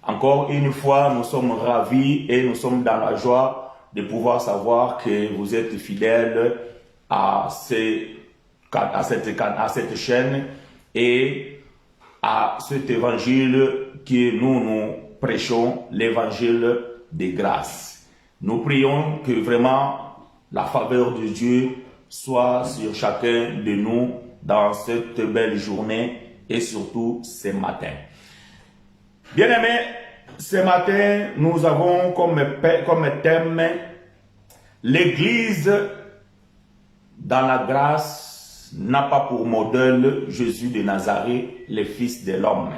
Encore une fois, nous sommes ravis et nous sommes dans la joie de pouvoir savoir que vous êtes fidèles à cette chaîne et à cet évangile que nous prêchons, l'évangile des grâces. Nous prions que vraiment la faveur de Dieu soit sur chacun de nous dans cette belle journée et surtout ce matin. Bien-aimés, ce matin, nous avons comme thème l'Église dans la grâce n'a pas pour modèle Jésus de Nazareth, le Fils de l'homme.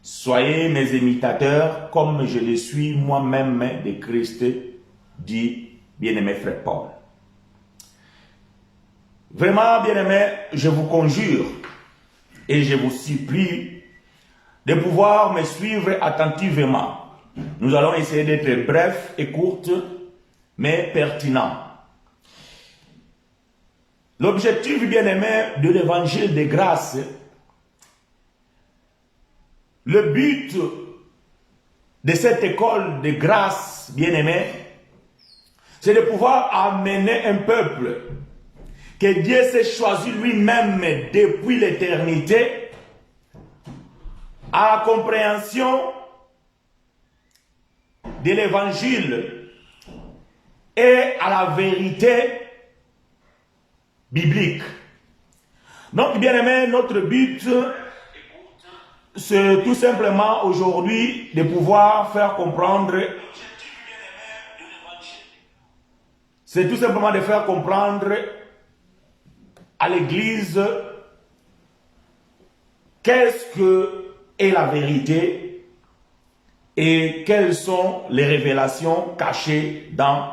Soyez mes imitateurs comme je le suis moi-même de Christ, dit bien-aimé frère Paul. Vraiment, bien-aimé, je vous conjure et je vous supplie de pouvoir me suivre attentivement. Nous allons essayer d'être brefs et courtes, mais pertinents. L'objectif, bien-aimé, de l'évangile des grâces, le but de cette école de grâce, bien-aimé, c'est de pouvoir amener un peuple que Dieu s'est choisi lui-même depuis l'éternité à la compréhension de l'évangile et à la vérité biblique. Donc, bien aimé, notre but, c'est tout simplement aujourd'hui de pouvoir faire comprendre, c'est tout simplement de faire comprendre à l'Église qu'est-ce que est la vérité et quelles sont les révélations cachées dans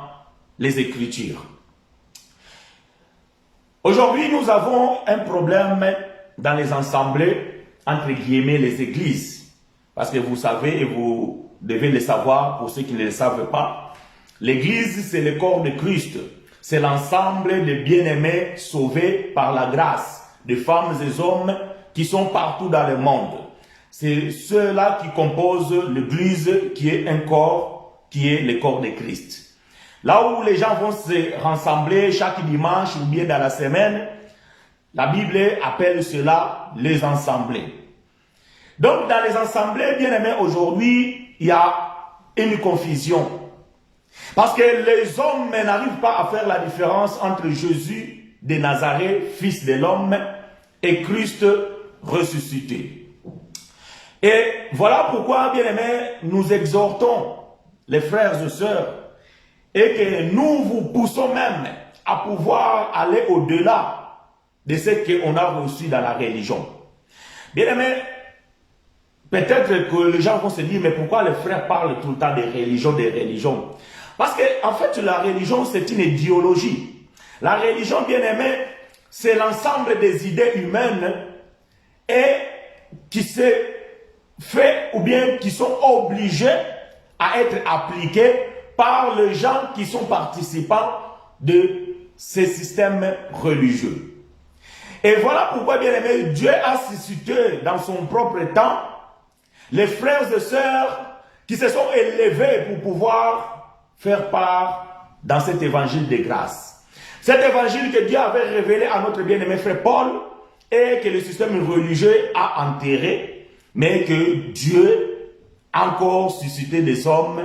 les Écritures. Aujourd'hui, nous avons un problème dans les assemblées, entre guillemets, les églises. Parce que vous savez, et vous devez le savoir pour ceux qui ne le savent pas, l'église, c'est le corps de Christ. C'est l'ensemble des bien-aimés sauvés par la grâce, des femmes et hommes qui sont partout dans le monde. C'est ceux-là qui composent l'église qui est un corps, qui est le corps de Christ. Là où les gens vont se rassembler chaque dimanche ou bien dans la semaine, la Bible appelle cela les assemblées. Donc dans les assemblées, bien aimés, aujourd'hui, il y a une confusion. Parce que les hommes n'arrivent pas à faire la différence entre Jésus de Nazareth, fils de l'homme, et Christ ressuscité. Et voilà pourquoi, bien aimés, nous exhortons les frères et sœurs et que nous vous poussons même à pouvoir aller au-delà de ce qu'on a reçu dans la religion. Bien aimé, peut-être que les gens vont se dire, mais pourquoi les frères parlent tout le temps des religions? Parce que, en fait, la religion, c'est une idéologie. La religion, bien aimé, c'est l'ensemble des idées humaines et qui se fait ou bien qui sont obligées à être appliquées par les gens qui sont participants de ces systèmes religieux. Et voilà pourquoi, bien aimé, Dieu a suscité dans son propre temps les frères et sœurs qui se sont élevés pour pouvoir faire part dans cet évangile de grâce. Cet évangile que Dieu avait révélé à notre bien-aimé frère Paul et que le système religieux a enterré, mais que Dieu a encore suscité des hommes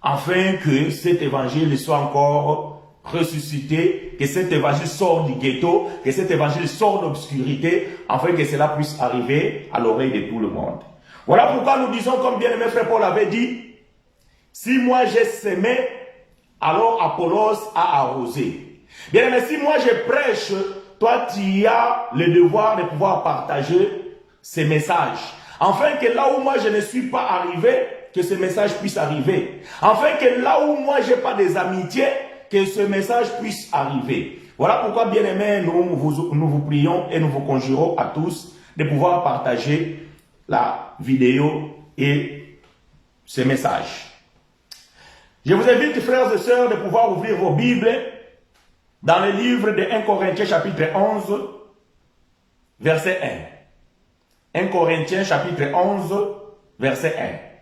afin que cet évangile soit encore ressuscité, que cet évangile sorte du ghetto, que cet évangile sorte d'obscurité, afin que cela puisse arriver à l'oreille de tout le monde. Voilà pourquoi nous disons, comme bien-aimé frère Paul avait dit, si moi j'ai semé, alors Apollos a arrosé. Bien-aimé, si moi je prêche, toi tu as le devoir de pouvoir partager ces messages. Afin que là où moi je ne suis pas arrivé, que ce message puisse arriver. Afin que là où moi j'ai pas des amitiés, que ce message puisse arriver. Voilà pourquoi, bien aimés, nous vous prions et nous vous conjurons à tous de pouvoir partager la vidéo et ce message. Je vous invite, frères et sœurs, de pouvoir ouvrir vos Bibles dans le livre de 1 Corinthiens chapitre 11, verset 1. 1 Corinthiens chapitre 11, verset 1.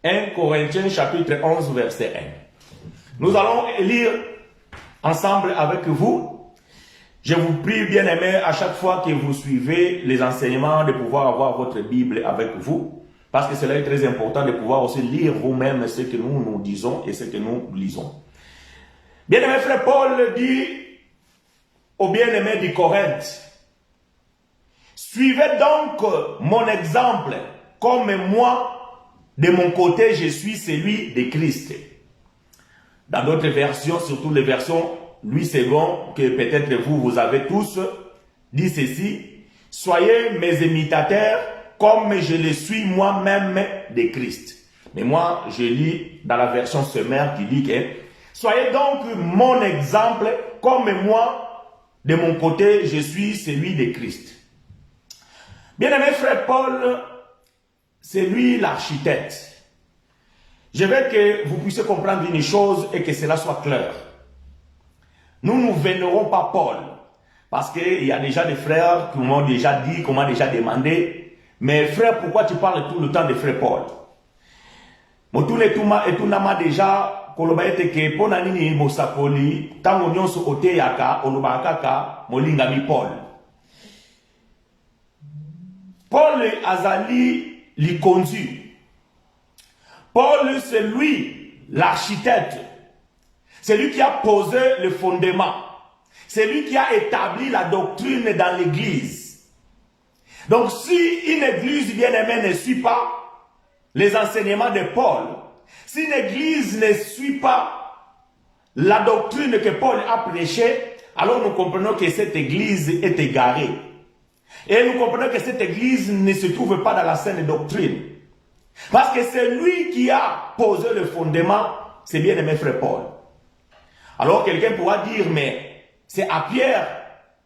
1 Corinthiens chapitre 11 verset 1. Nous allons lire ensemble avec vous. Je vous prie, bien aimés, à chaque fois que vous suivez les enseignements, de pouvoir avoir votre Bible avec vous. Parce que cela est très important de pouvoir aussi lire vous-même ce que nous disons et ce que nous lisons. Bien-aimé frère Paul dit aux bien-aimés du Corinthe, suivez donc mon exemple, comme moi, de mon côté, je suis celui de Christ. Dans d'autres versions, surtout les versions Louis II, que peut-être vous avez tous, dit ceci, soyez mes imitateurs, comme je le suis moi-même de Christ. Mais moi, je lis dans la version sommaire qui dit que soyez donc mon exemple, comme moi, de mon côté, je suis celui de Christ. Bien-aimé frère Paul, c'est lui l'architecte. Je veux que vous puissiez comprendre une chose et que cela soit clair. Nous ne vénérons pas Paul, parce qu'il y a déjà des frères qui m'ont déjà dit, qui m'ont déjà demandé, mais frère, pourquoi tu parles tout le temps de frère Paul? Motune etunama déjà koloba ete ke pona nini mosakoli tango nyonso oteyaka olobakaka molingami Paul. Paul azali likonzi. Paul c'est lui l'architecte. C'est lui qui a posé le fondement. C'est lui qui a établi la doctrine dans l'église. Donc si une église bien-aimée ne suit pas les enseignements de Paul, si une église ne suit pas la doctrine que Paul a prêchée, alors nous comprenons que cette église est égarée. Et nous comprenons que cette église ne se trouve pas dans la saine doctrine. Parce que c'est lui qui a posé le fondement, c'est bien-aimé frère Paul. Alors quelqu'un pourra dire, mais c'est à Pierre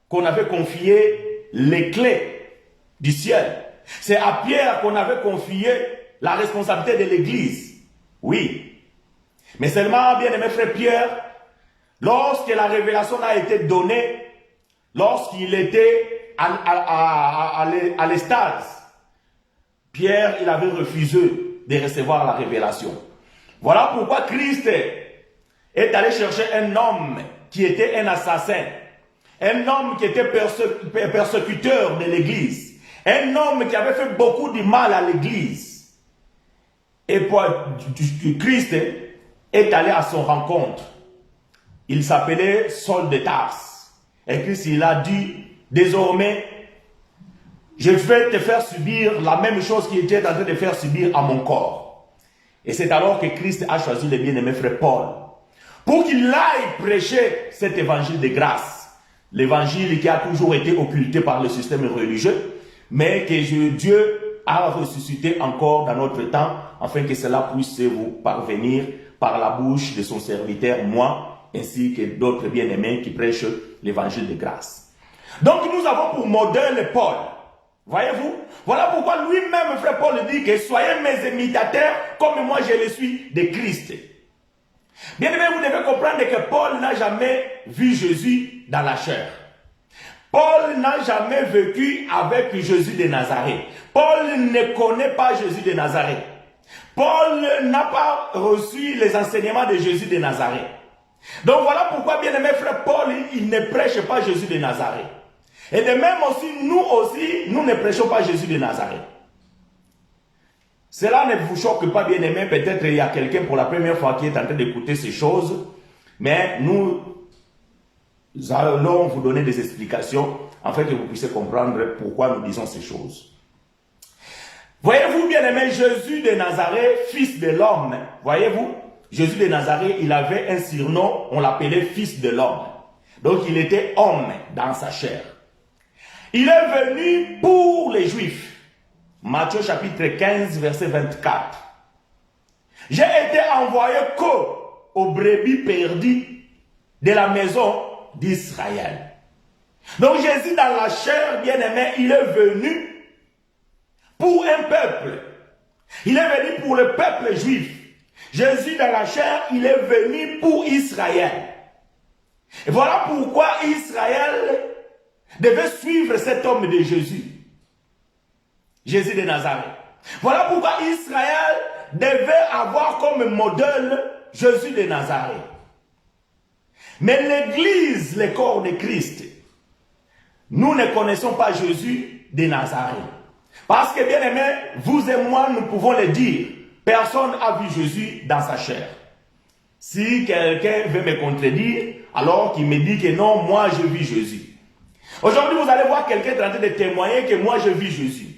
qu'on avait confié les clés du ciel. C'est à Pierre qu'on avait confié la responsabilité de l'église. Oui. Mais seulement, bien-aimé frère Pierre, lorsque la révélation a été donnée, lorsqu'il était à l'estase, Pierre, il avait refusé de recevoir la révélation. Voilà pourquoi Christ est allé chercher un homme qui était un assassin, un homme qui était persécuteur de l'église, un homme qui avait fait beaucoup de mal à l'église. Et Christ est allé à son rencontre. Il s'appelait Saul de Tarse. Et Christ, il a dit, désormais, je vais te faire subir la même chose qu'il était en train de faire subir à mon corps. Et c'est alors que Christ a choisi le bien-aimé frère Paul pour qu'il aille prêcher cet évangile de grâce. L'évangile qui a toujours été occulté par le système religieux, mais que Dieu a ressuscité encore dans notre temps, afin que cela puisse vous parvenir par la bouche de son serviteur, moi, ainsi que d'autres bien-aimés qui prêchent l'évangile de grâce. Donc nous avons pour modèle Paul. Voyez-vous? Voilà pourquoi lui-même, frère Paul, dit que soyez mes imitateurs comme moi je le suis de Christ. Bien aimé, vous devez comprendre que Paul n'a jamais vu Jésus dans la chair. Paul n'a jamais vécu avec Jésus de Nazareth. Paul ne connaît pas Jésus de Nazareth. Paul n'a pas reçu les enseignements de Jésus de Nazareth. Donc voilà pourquoi, bien aimé frère Paul, il ne prêche pas Jésus de Nazareth. Et de même aussi, nous ne prêchons pas Jésus de Nazareth. Cela ne vous choque pas, bien aimé. Peut-être il y a quelqu'un pour la première fois qui est en train d'écouter ces choses. Mais nous allons vous donner des explications afin que vous puissiez comprendre pourquoi nous disons ces choses. Voyez-vous, bien aimé, Jésus de Nazareth, fils de l'homme. Voyez-vous, Jésus de Nazareth, il avait un surnom, on l'appelait fils de l'homme. Donc il était homme dans sa chair. Il est venu pour les Juifs. Matthieu chapitre 15, verset 24. J'ai été envoyé qu'aux brebis perdues de la maison d'Israël. Donc Jésus dans la chair, bien aimé, il est venu pour un peuple. Il est venu pour le peuple juif. Jésus dans la chair, il est venu pour Israël. Et voilà pourquoi Israël devait suivre cet homme de Jésus. Jésus de Nazareth. Voilà pourquoi Israël devait avoir comme modèle Jésus de Nazareth. Mais l'Église, le corps de Christ, nous ne connaissons pas Jésus de Nazareth. Parce que, bien aimé, vous et moi, nous pouvons le dire, personne n'a vu Jésus dans sa chair. Si quelqu'un veut me contredire, alors qu'il me dit que non, moi je vis Jésus. Aujourd'hui, vous allez voir quelqu'un en train de témoigner que moi je vis Jésus.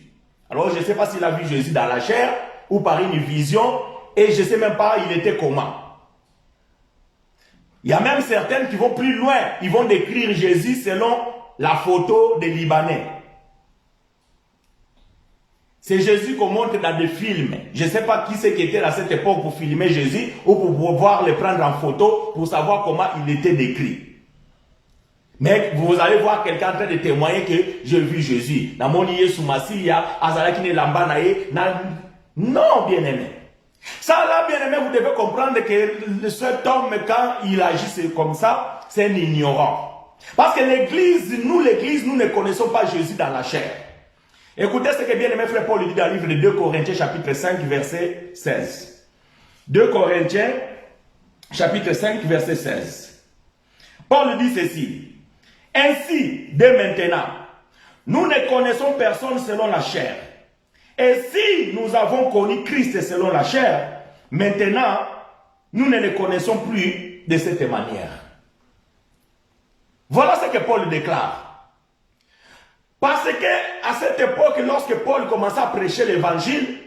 Alors, je ne sais pas s'il a vu Jésus dans la chair ou par une vision, et je ne sais même pas il était comment. Il y a même certaines qui vont plus loin, ils vont décrire Jésus selon la photo des Libanais. C'est Jésus qu'on montre dans des films. Je ne sais pas qui c'est qui était à cette époque pour filmer Jésus ou pour pouvoir le prendre en photo pour savoir comment il était décrit. Mais vous allez voir quelqu'un en train de témoigner que j'ai vu Jésus. Non, bien aimé. Ça là, bien aimé, vous devez comprendre que cet homme, quand il agit comme ça, c'est un ignorant. Parce que l'Église, nous ne connaissons pas Jésus dans la chair. Écoutez ce que bien aimé frère Paul dit dans le livre de 2 Corinthiens chapitre 5 verset 16. 2 Corinthiens chapitre 5 verset 16. Paul dit ceci. Ainsi, dès maintenant, nous ne connaissons personne selon la chair. Et si nous avons connu Christ selon la chair, maintenant, nous ne le connaissons plus de cette manière. Voilà ce que Paul déclare. Parce que à cette époque, lorsque Paul commençait à prêcher l'évangile,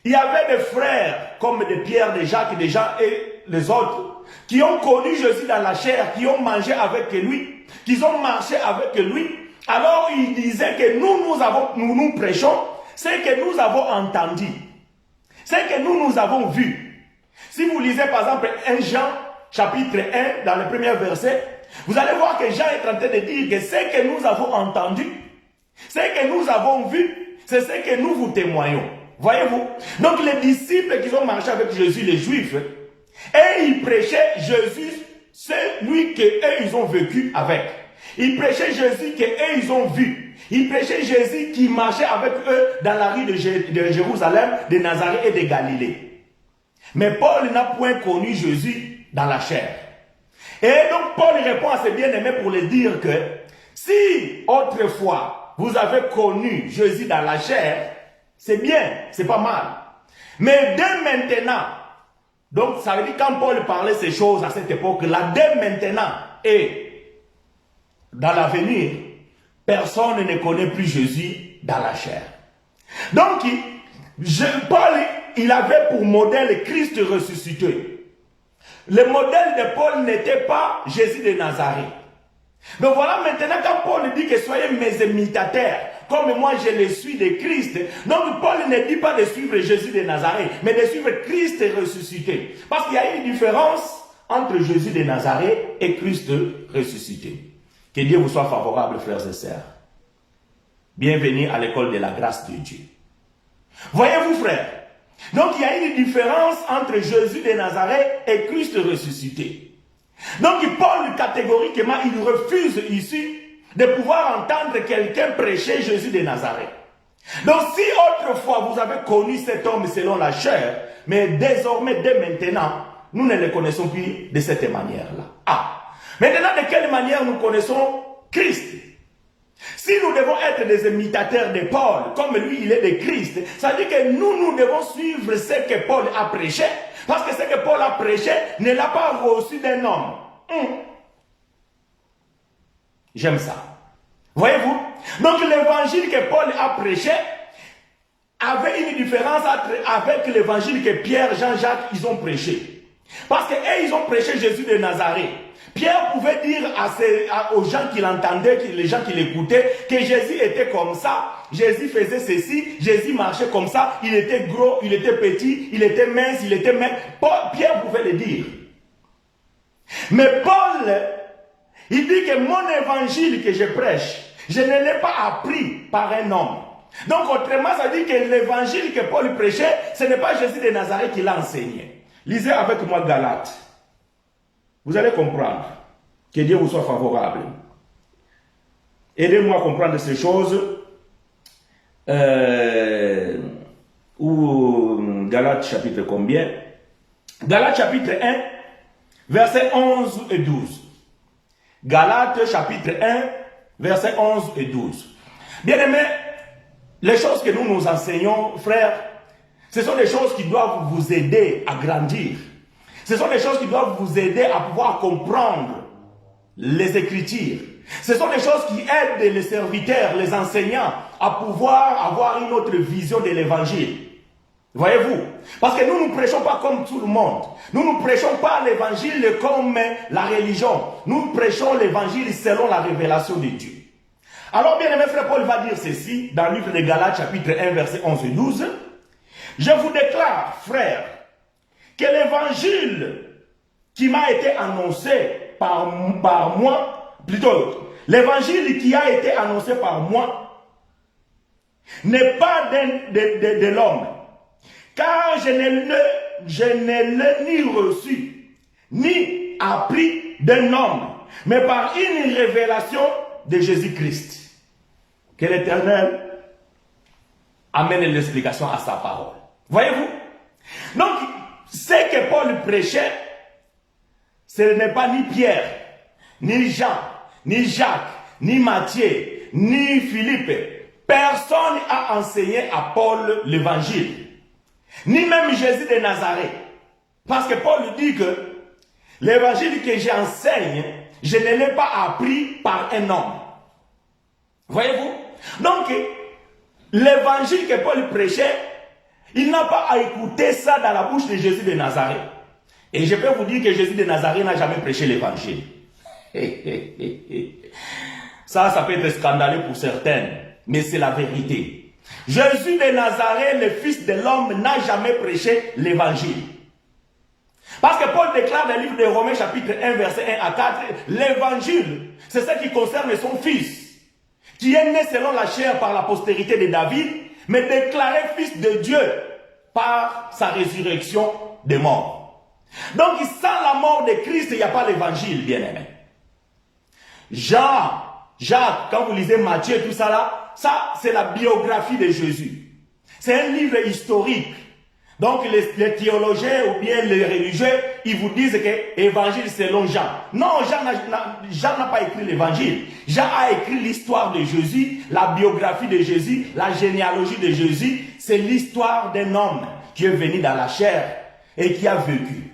il y avait des frères comme des Pierre, des Jacques, des Jean et les autres qui ont connu Jésus dans la chair, qui ont mangé avec lui, qui ont marché avec lui. Alors ils disaient que nous prêchons ce que nous avons entendu, ce que nous avons vu. Si vous lisez par exemple 1 Jean chapitre 1 dans le premier verset, vous allez voir que Jean est en train de dire que ce que nous avons entendu, ce que nous avons vu, c'est ce que nous vous témoignons. Voyez-vous? Donc les disciples qui ont marché avec Jésus, les Juifs, et ils prêchaient Jésus, c'est lui qu'eux ils ont vécu avec. Ils prêchaient Jésus qu'eux ils ont vu. Ils prêchaient Jésus qui marchait avec eux dans la rue de Jérusalem, de Nazareth et de Galilée. Mais Paul n'a point connu Jésus dans la chair. Et donc Paul répond à ses bien-aimés pour leur dire que si autrefois vous avez connu Jésus dans la chair, c'est bien, c'est pas mal. Mais dès maintenant, donc ça veut dire quand Paul parlait ces choses à cette époque-là, dès maintenant et dans l'avenir, personne ne connaît plus Jésus dans la chair. Donc Paul, il avait pour modèle Christ ressuscité. Le modèle de Paul n'était pas Jésus de Nazareth. Donc voilà maintenant quand Paul dit que soyez mes imitateurs, comme moi je le suis de Christ. Donc Paul ne dit pas de suivre Jésus de Nazareth, mais de suivre Christ ressuscité. Parce qu'il y a une différence entre Jésus de Nazareth et Christ ressuscité. Que Dieu vous soit favorable, frères et sœurs. Bienvenue à l'école de la grâce de Dieu. Voyez-vous, frères, donc il y a une différence entre Jésus de Nazareth et Christ ressuscité. Donc Paul catégoriquement il refuse ici de pouvoir entendre quelqu'un prêcher Jésus de Nazareth. Donc si autrefois vous avez connu cet homme selon la chair, mais désormais dès maintenant nous ne le connaissons plus de cette manière-là. Ah, maintenant de quelle manière nous connaissons Christ? Si nous devons être des imitateurs de Paul, comme lui il est de Christ, ça veut dire que nous devons suivre ce que Paul a prêché, parce que ce que Paul a prêché ne l'a pas reçu d'un homme. J'aime ça. Voyez-vous? Donc l'évangile que Paul a prêché avait une différence avec l'évangile que Pierre, Jean-Jacques, ils ont prêché. Parce qu'eux, ils ont prêché Jésus de Nazareth. Pierre pouvait dire aux gens qui l'entendaient, les gens qui l'écoutaient, que Jésus était comme ça, Jésus faisait ceci, Jésus marchait comme ça, il était gros, il était petit, il était mince, il était maigre. Pierre pouvait le dire. Mais Paul, il dit que mon évangile que je prêche, je ne l'ai pas appris par un homme. Donc autrement, ça dit que l'évangile que Paul prêchait, ce n'est pas Jésus de Nazareth qui l'a enseigné. Lisez avec moi Galates. Vous allez comprendre. Que Dieu vous soit favorable. Aidez-moi à comprendre ces choses. Galates chapitre combien? Galates chapitre 1, versets 11 et 12. Galates chapitre 1, versets 11 et 12. Bien-aimés, les choses que nous nous enseignons, frères, ce sont des choses qui doivent vous aider à grandir. Ce sont des choses qui doivent vous aider à pouvoir comprendre les Écritures. Ce sont des choses qui aident les serviteurs, les enseignants à pouvoir avoir une autre vision de l'Évangile. Voyez-vous? Parce que nous ne prêchons pas comme tout le monde. Nous ne prêchons pas l'Évangile comme la religion. Nous prêchons l'Évangile selon la révélation de Dieu. Alors, bien aimé frère Paul va dire ceci dans le livre de Galates, chapitre 1, versets 11 et 12. Je vous déclare, frères, que l'évangile qui m'a été annoncé par moi, plutôt, l'évangile qui a été annoncé par moi, n'est pas de l'homme, car je ne l'ai ni reçu, ni appris d'un homme, mais par une révélation de Jésus-Christ. Que l'Éternel amène l'explication à sa parole. Voyez-vous? Donc, ce que Paul prêchait, ce n'est pas ni Pierre, ni Jean, ni Jacques, ni Matthieu, ni Philippe. Personne n'a enseigné à Paul l'évangile. Ni même Jésus de Nazareth. Parce que Paul dit que l'évangile que j'enseigne, je ne l'ai pas appris par un homme. Voyez-vous? Donc, l'évangile que Paul prêchait, il n'a pas à écouter ça dans la bouche de Jésus de Nazareth. Et je peux vous dire que Jésus de Nazareth n'a jamais prêché l'évangile. Ça peut être scandaleux pour certains, mais c'est la vérité. Jésus de Nazareth, le Fils de l'homme, n'a jamais prêché l'évangile. Parce que Paul déclare dans le livre de Romains, chapitre 1, verset 1 à 4, l'évangile, c'est ce qui concerne son Fils, qui est né selon la chair par la postérité de David, mais déclaré fils de Dieu par sa résurrection des morts. Donc, sans la mort de Christ, il n'y a pas l'évangile, bien-aimé. Jean, Jacques, quand vous lisez Matthieu, tout ça là, ça, c'est la biographie de Jésus. C'est un livre historique. Donc, les théologiens ou bien les religieux, ils vous disent que l'évangile selon Jean. Non, Jean n'a pas écrit l'évangile. Jean a écrit l'histoire de Jésus, la biographie de Jésus, la généalogie de Jésus. C'est l'histoire d'un homme qui est venu dans la chair et qui a vécu.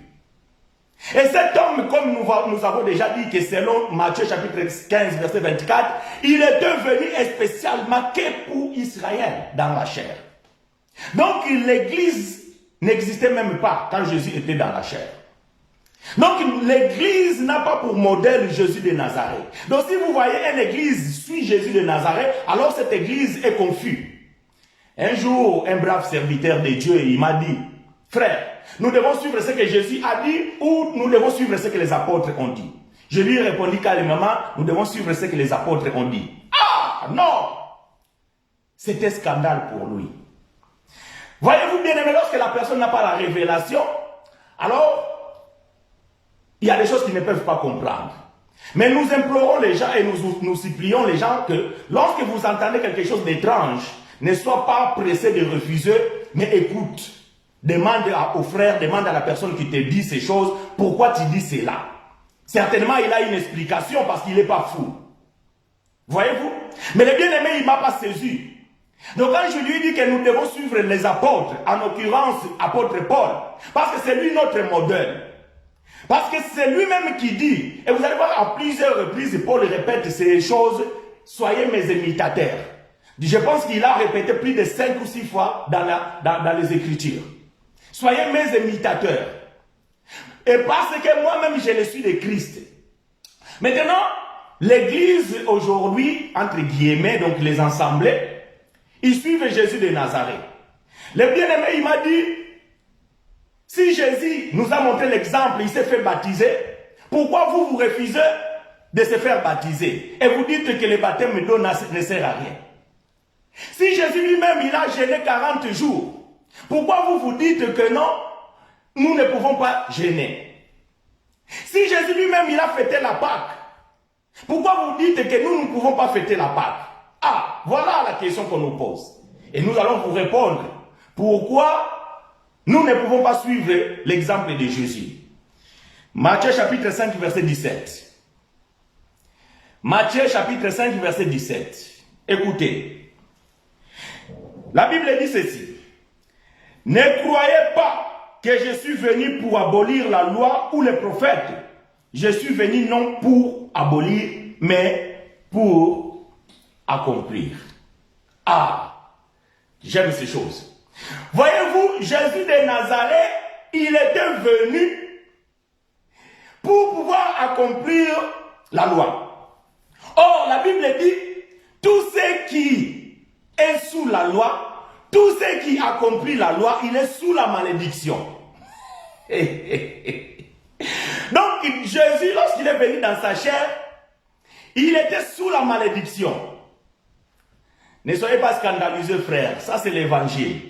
Et cet homme, comme nous avons déjà dit que selon Matthieu chapitre 15, verset 24, il était venu spécialement que pour Israël dans la chair. Donc, l'église n'existait même pas quand Jésus était dans la chair. Donc l'église n'a pas pour modèle Jésus de Nazareth. Donc si vous voyez une église suit Jésus de Nazareth, alors cette église est confuse. Un jour, un brave serviteur de Dieu, il m'a dit, frère, nous devons suivre ce que Jésus a dit ou nous devons suivre ce que les apôtres ont dit. Je lui ai répondu calmement, nous devons suivre ce que les apôtres ont dit. Ah non! C'était scandale pour lui. Voyez-vous bien aimé, lorsque la personne n'a pas la révélation, alors il y a des choses qu'ils ne peuvent pas comprendre. Mais nous implorons les gens et nous supplions les gens que lorsque vous entendez quelque chose d'étrange, ne sois pas pressé de refuser, mais écoute. Demande aux frères, demande à la personne qui te dit ces choses, pourquoi tu dis cela. Certainement, il a une explication parce qu'il n'est pas fou. Voyez-vous? Mais le bien-aimé, il ne m'a pas saisi. Donc quand je lui dis que nous devons suivre les apôtres, en l'occurrence apôtre Paul, parce que c'est lui notre modèle. Parce que c'est lui-même qui dit, et vous allez voir à plusieurs reprises, Paul répète ces choses, soyez mes imitateurs. Je pense qu'il a répété plus de 5 ou 6 fois dans les Écritures. Soyez mes imitateurs. Et parce que moi-même je le suis de Christ. Maintenant, l'église aujourd'hui, entre guillemets, donc les assemblées, ils suivent Jésus de Nazareth. Le bien-aimé, il m'a dit, si Jésus nous a montré l'exemple, il s'est fait baptiser, pourquoi vous refusez de se faire baptiser? Et vous dites que le baptême d'eau ne sert à rien. Si Jésus lui-même, il a jeûné 40 jours, pourquoi vous dites que non, nous ne pouvons pas jeûner? Si Jésus lui-même, il a fêté la Pâque, pourquoi vous dites que nous ne pouvons pas fêter la Pâque? Ah, voilà la question qu'on nous pose. Et nous allons vous répondre. Pourquoi Nous ne pouvons pas suivre l'exemple de Jésus. Matthieu chapitre 5, verset 17. Matthieu chapitre 5, verset 17. Écoutez. La Bible dit ceci. Ne croyez pas que je suis venu pour abolir la loi ou les prophètes. Je suis venu non pour abolir, mais pour accomplir. Ah, j'aime ces choses. Voyez-vous, Jésus de Nazareth, il était venu pour pouvoir accomplir la loi. Or, la Bible dit, tout ce qui est sous la loi, tout ce qui accomplit la loi, il est sous la malédiction. Donc, Jésus, lorsqu'il est venu dans sa chair, il était sous la malédiction. Ne soyez pas scandalisés, frères. Ça, c'est l'évangile.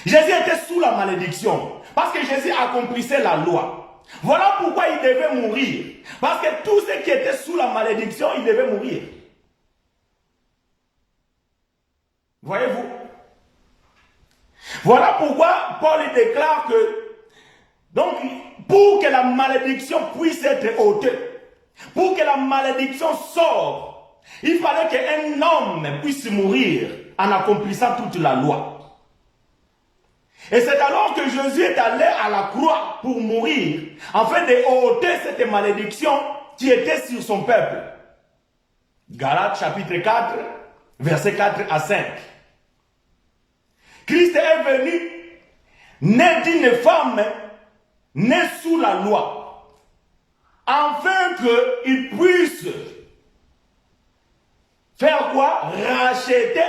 Jésus était sous la malédiction. Parce que Jésus accomplissait la loi. Voilà pourquoi il devait mourir. Parce que tous ceux qui étaient sous la malédiction, ils devaient mourir. Voyez-vous? Voilà pourquoi Paul déclare que, donc, pour que la malédiction puisse être ôtée, pour que la malédiction sorte, il fallait qu'un homme puisse mourir en accomplissant toute la loi. Et c'est alors que Jésus est allé à la croix pour mourir, afin de ôter cette malédiction qui était sur son peuple. Galates chapitre 4, versets 4 à 5. Christ est venu, né d'une femme, né sous la loi, afin qu'il puisse faire quoi? Racheter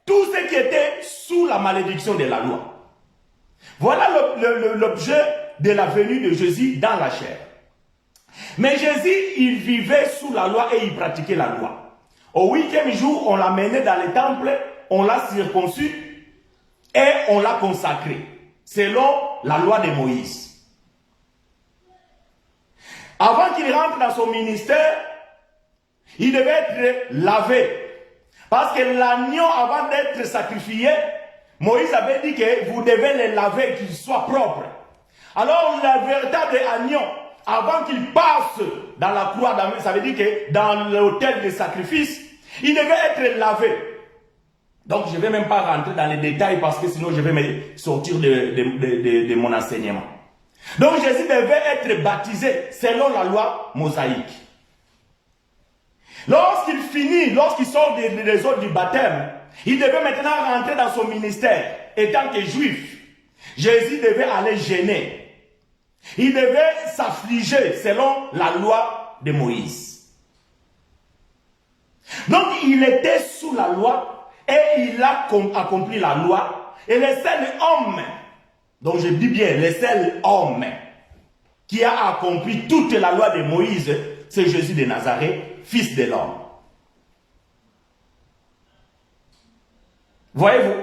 tout ce qui était sous la malédiction de la loi. Voilà l'objet de la venue de Jésus dans la chair. Mais Jésus, il vivait sous la loi et il pratiquait la loi. Au 8e jour, on l'a mené dans le temple, on l'a circoncis et on l'a consacré, selon la loi de Moïse. Avant qu'il rentre dans son ministère, il devait être lavé. Parce que l'agneau, avant d'être sacrifié, Moïse avait dit que vous devez les laver, qu'ils soient propres. Alors, le véritable agneau, avant qu'il passe dans la croix, ça veut dire que dans l'autel de sacrifice, il devait être lavé. Donc, je ne vais même pas rentrer dans les détails parce que sinon, je vais me sortir de mon enseignement. Donc, Jésus devait être baptisé selon la loi mosaïque. Lorsqu'il finit, lorsqu'il sort des eaux du baptême, il devait maintenant rentrer dans son ministère. Étant que juif, Jésus devait aller gêner. Il devait s'affliger selon la loi de Moïse. Donc il était sous la loi et il a accompli la loi. Et le seul homme, donc je dis bien le seul homme qui a accompli toute la loi de Moïse, c'est Jésus de Nazareth, fils de l'homme. Voyez-vous?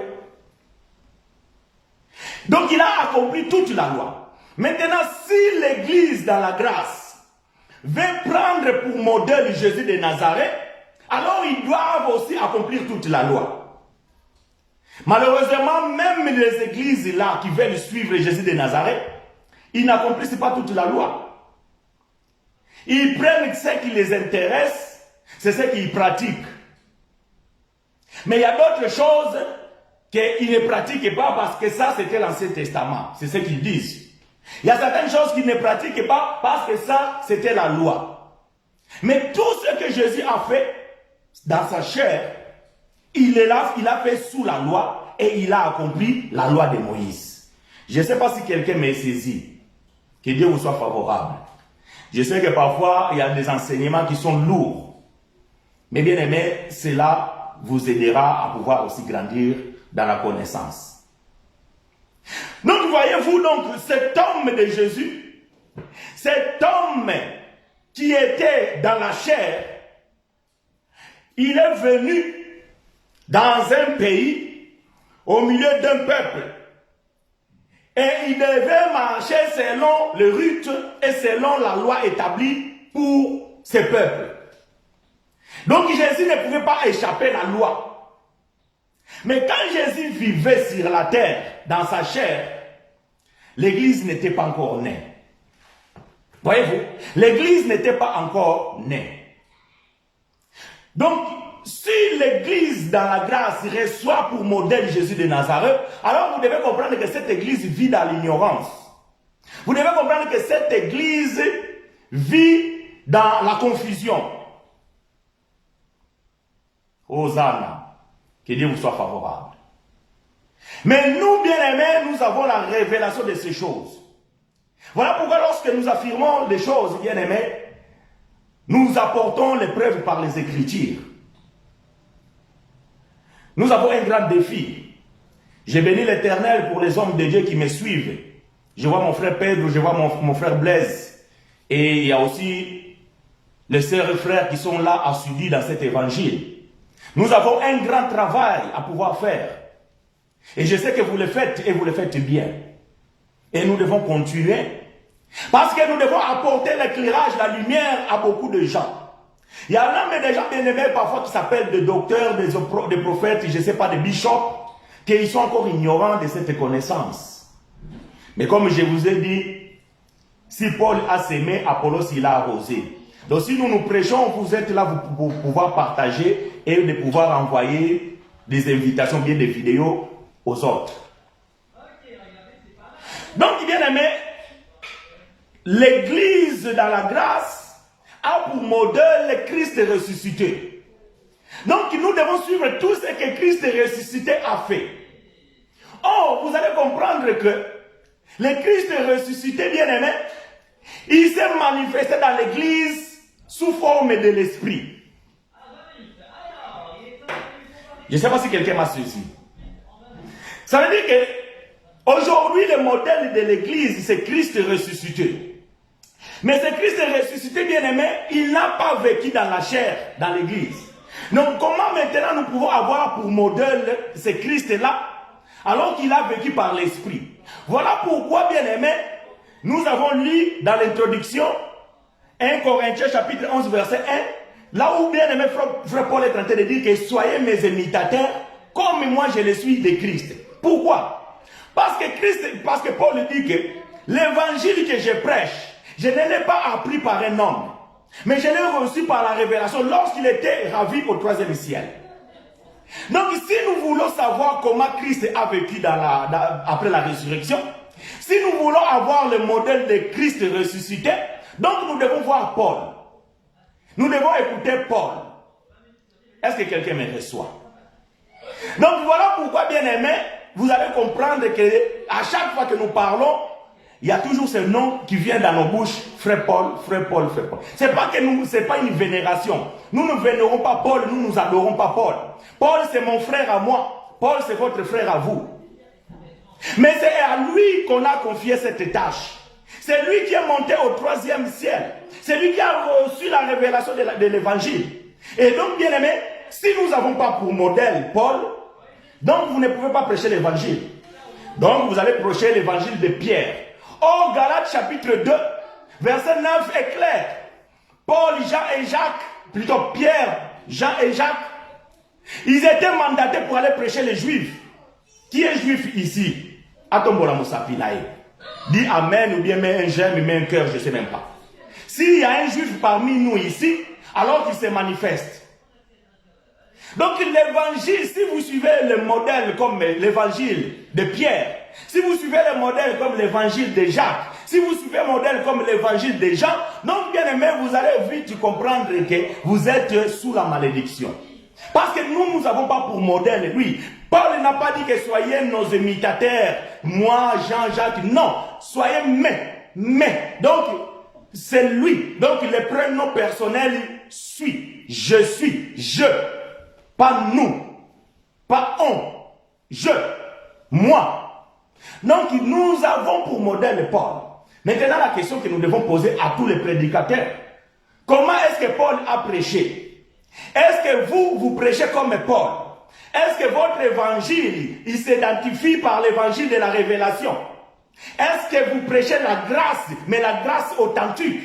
Donc il a accompli toute la loi. Maintenant, si l'Église dans la grâce veut prendre pour modèle Jésus de Nazareth, alors ils doivent aussi accomplir toute la loi. Malheureusement, même les églises là qui veulent suivre Jésus de Nazareth, ils n'accomplissent pas toute la loi. Ils prennent ce qui les intéresse, c'est ce qu'ils pratiquent. Mais il y a d'autres choses qu'ils ne pratiquent pas parce que ça c'était l'Ancien Testament. C'est ce qu'ils disent. Il y a certaines choses qu'ils ne pratiquent pas parce que ça c'était la loi. Mais tout ce que Jésus a fait dans sa chair, il a fait sous la loi et il a accompli la loi de Moïse. Je ne sais pas si quelqu'un m'a saisi. Que Dieu vous soit favorable. Je sais que parfois il y a des enseignements qui sont lourds. Mais bien aimé, cela vous aidera à pouvoir aussi grandir dans la connaissance. Donc voyez-vous, donc cet homme de Jésus, cet homme qui était dans la chair, il est venu dans un pays, au milieu d'un peuple, et il devait marcher selon le rite et selon la loi établie pour ce peuple. Donc Jésus ne pouvait pas échapper à la loi. Mais quand Jésus vivait sur la terre, dans sa chair, l'église n'était pas encore née. Voyez-vous, l'église n'était pas encore née. Donc, si l'église dans la grâce reçoit pour modèle Jésus de Nazareth, alors vous devez comprendre que cette église vit dans l'ignorance. Vous devez comprendre que cette église vit dans la confusion. Hosanna, que Dieu vous soit favorable. Mais nous, bien-aimés, nous avons la révélation de ces choses. Voilà pourquoi lorsque nous affirmons les choses, bien-aimés, nous apportons les preuves par les Écritures. Nous avons un grand défi. J'ai béni l'Éternel pour les hommes de Dieu qui me suivent. Je vois mon frère Pedro, je vois mon frère Blaise. Et il y a aussi les sœurs et frères qui sont là assidus dans cet évangile. Nous avons un grand travail à pouvoir faire. Et je sais que vous le faites et vous le faites bien. Et nous devons continuer. Parce que nous devons apporter l'éclairage, la lumière à beaucoup de gens. Il y en a mais des gens bien aimés parfois qui s'appellent des docteurs, des prophètes, je ne sais pas, des bishops, qui sont encore ignorants de cette connaissance. Mais comme je vous ai dit, si Paul a sémé, Apollos il a arrosé. Donc si nous nous prêchons, vous êtes là pour pouvoir partager et de pouvoir envoyer des invitations, bien des vidéos aux autres. Donc bien aimé, l'église dans la grâce a pour modèle Christ ressuscité. Donc nous devons suivre tout ce que Christ ressuscité a fait. Or, vous allez comprendre que le Christ ressuscité, bien aimé, il s'est manifesté dans l'église sous forme de l'esprit. Je ne sais pas si quelqu'un m'a saisi. Ça veut dire que aujourd'hui le modèle de l'église c'est Christ ressuscité. Mais ce Christ ressuscité, bien aimé, il n'a pas vécu dans la chair, dans l'église. Donc comment maintenant nous pouvons avoir pour modèle ce Christ-là alors qu'il a vécu par l'esprit? Voilà pourquoi, bien aimé, nous avons lu dans l'introduction 1 Corinthiens chapitre 11 verset 1, là où bien aimé frère Paul est en train de dire que soyez mes imitateurs comme moi je le suis de Christ. Pourquoi? Parce que Paul dit que l'évangile que je prêche, je ne l'ai pas appris par un homme, mais je l'ai reçu par la révélation lorsqu'il était ravi au 3e ciel. Donc si nous voulons savoir comment Christ a vécu après la résurrection, si nous voulons avoir le modèle de Christ ressuscité, donc nous devons voir Paul. Nous devons écouter Paul. Est-ce que quelqu'un me reçoit? Donc voilà pourquoi, bien aimé, vous allez comprendre que à chaque fois que nous parlons, il y a toujours ce nom qui vient dans nos bouches, frère Paul, frère Paul, frère Paul. C'est pas que nous, c'est pas une vénération. Nous ne vénérons pas Paul, nous ne nous adorons pas Paul. Paul c'est mon frère à moi, Paul c'est votre frère à vous. Mais c'est à lui qu'on a confié cette tâche. C'est lui qui est monté au 3e ciel. C'est lui qui a reçu la révélation de l'évangile. Et donc, bien aimé, si nous n'avons pas pour modèle Paul, donc vous ne pouvez pas prêcher l'évangile. Donc vous allez prêcher l'évangile de Pierre. Or, Galates chapitre 2, verset 9 est clair. Paul, Jean et Jacques, plutôt Pierre, Jean et Jacques, ils étaient mandatés pour aller prêcher les Juifs. Qui est juif ici? Atombola Moussapinae. Dis Amen ou bien mets un j'aime, mets un cœur, je ne sais même pas. S'il y a un juif parmi nous ici, alors qu'il se manifeste. Donc l'évangile, si vous suivez le modèle comme l'évangile de Pierre, si vous suivez le modèle comme l'évangile de Jacques, si vous suivez le modèle comme l'évangile de Jean, donc bien aimé, vous allez vite comprendre que vous êtes sous la malédiction. Parce que nous n'avons pas pour modèle lui. Paul n'a pas dit que soyez nos imitateurs, moi, Jean, Jacques, non, soyez mais. Donc, c'est lui. Donc, le prénom personnel suis. Je suis, je. Pas nous, pas on, je, moi. Donc, nous avons pour modèle Paul. Maintenant, la question que nous devons poser à tous les prédicateurs. Comment est-ce que Paul a prêché? Est-ce que vous prêchez comme Paul? Est-ce que votre évangile, il s'identifie par l'évangile de la révélation? Est-ce que vous prêchez la grâce, mais la grâce authentique?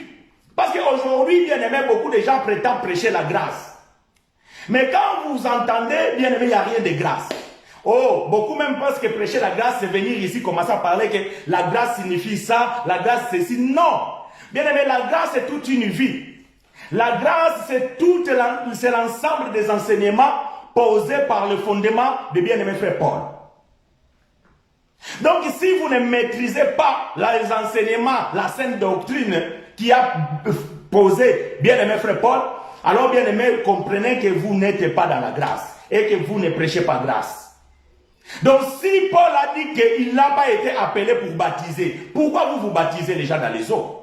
Parce qu'aujourd'hui, bien aimé, beaucoup de gens prétendent prêcher la grâce. Mais quand vous entendez, bien aimé, il n'y a rien de grâce. Oh, beaucoup même pensent que prêcher la grâce, c'est venir ici, commencer à parler que la grâce signifie ça, la grâce c'est ci. Non. Bien aimé, la grâce c'est toute une vie. La grâce c'est l'ensemble des enseignements posés par le fondement de bien-aimé frère Paul. Donc si vous ne maîtrisez pas les enseignements, la sainte doctrine qui a posé bien-aimé frère Paul, alors bien-aimé, comprenez que vous n'êtes pas dans la grâce et que vous ne prêchez pas grâce. Donc si Paul a dit qu'il n'a pas été appelé pour baptiser, pourquoi vous vous baptisez les gens dans les eaux?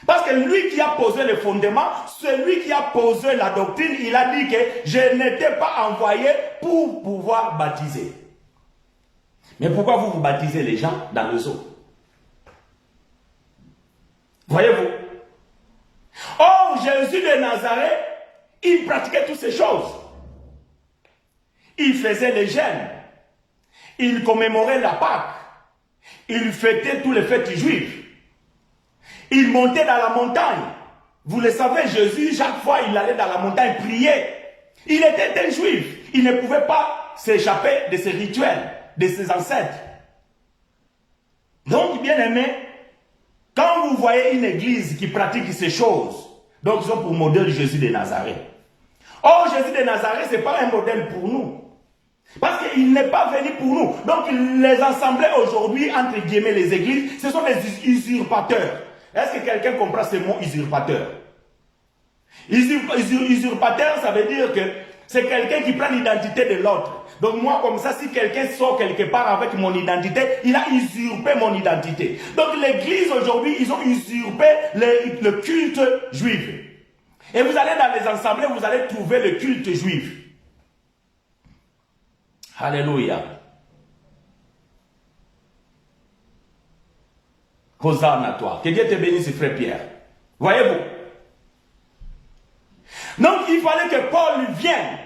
Parce que lui qui a posé le fondement, celui qui a posé la doctrine, il a dit que je n'étais pas envoyé pour pouvoir baptiser. Mais pourquoi vous vous baptisez les gens dans les eaux? Voyez-vous? Or, Jésus de Nazareth, il pratiquait toutes ces choses. Il faisait les jeûnes. Il commémorait la Pâque. Il fêtait tous les fêtes juives. Il montait dans la montagne. Vous le savez, Jésus, chaque fois, il allait dans la montagne prier. Il était un juif. Il ne pouvait pas s'échapper de ses rituels, de ses ancêtres. Donc, bien aimé, quand vous voyez une église qui pratique ces choses, donc ils ont pour modèle Jésus de Nazareth. Or, Jésus de Nazareth, ce n'est pas un modèle pour nous. Parce qu'il n'est pas venu pour nous. Donc, les assemblées aujourd'hui, entre guillemets, les églises, ce sont des usurpateurs. Est-ce que quelqu'un comprend ce mot usurpateur? Usurpateur, ça veut dire que c'est quelqu'un qui prend l'identité de l'autre. Donc moi, comme ça, si quelqu'un sort quelque part avec mon identité, il a usurpé mon identité. Donc l'église aujourd'hui, ils ont usurpé le culte juif. Et vous allez dans les assemblées, vous allez trouver le culte juif. Alléluia. Hosanna à toi. Que Dieu te bénisse, frère Pierre. Voyez-vous? Donc il fallait que Paul vienne.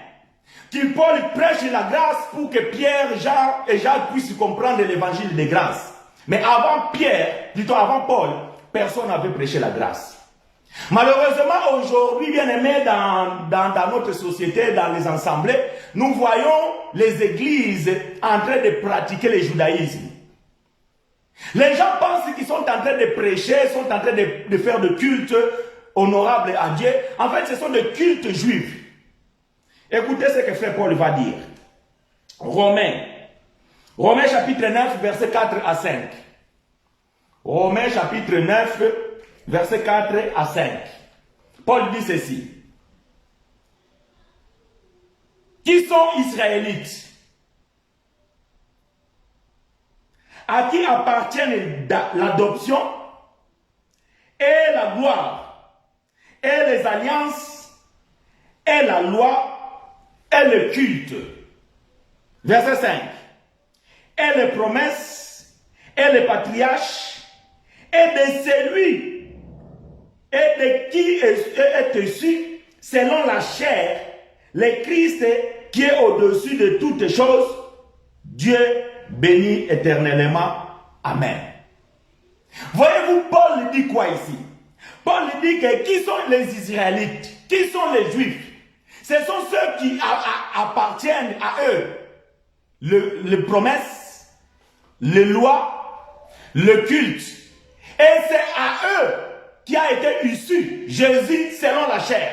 Que Paul prêche la grâce pour que Pierre, Jean et Jacques puissent comprendre l'évangile de grâce. Mais avant Pierre, plutôt avant Paul, personne n'avait prêché la grâce. Malheureusement, aujourd'hui, bien aimé, dans notre société, dans les assemblées, nous voyons les églises en train de pratiquer le judaïsme. Les gens pensent qu'ils sont en train de prêcher, sont en train de faire de cultes honorables à Dieu. En fait, ce sont des cultes juifs. Écoutez ce que frère Paul va dire. Romains chapitre 9, verset 4 à 5. Romains chapitre 9, verset 4 à 5. Paul dit ceci. Qui sont Israélites? À qui appartiennent l'adoption et la gloire et les alliances et la loi et le culte. Verset 5. Et les promesses et les patriarches et de celui et de qui est issu selon la chair, le Christ qui est au-dessus de toutes choses, Dieu béni éternellement. Amen. Voyez-vous, Paul dit quoi ici? Paul dit que qui sont les Israélites? Qui sont les Juifs? Ce sont ceux qui appartiennent à eux. Les promesses, les lois, le culte. Et c'est à eux qui a été issu Jésus selon la chair.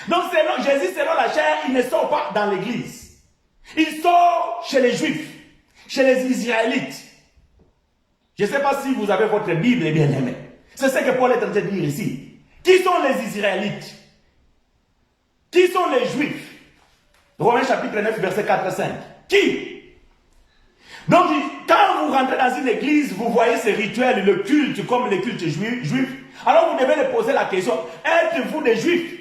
Donc Jésus selon la chair, il ne sort pas dans l'église. Il sort chez les Juifs, chez les Israélites. Je ne sais pas si vous avez votre Bible, bien aimé. C'est ce que Paul est en train de dire ici. Qui sont les Israélites? Qui sont les Juifs? Romains chapitre 9, verset 4 à 5. Qui? Donc, quand vous rentrez dans une église, vous voyez ces rituels, le culte, comme les cultes juifs. Alors, vous devez les poser la question, êtes-vous des Juifs?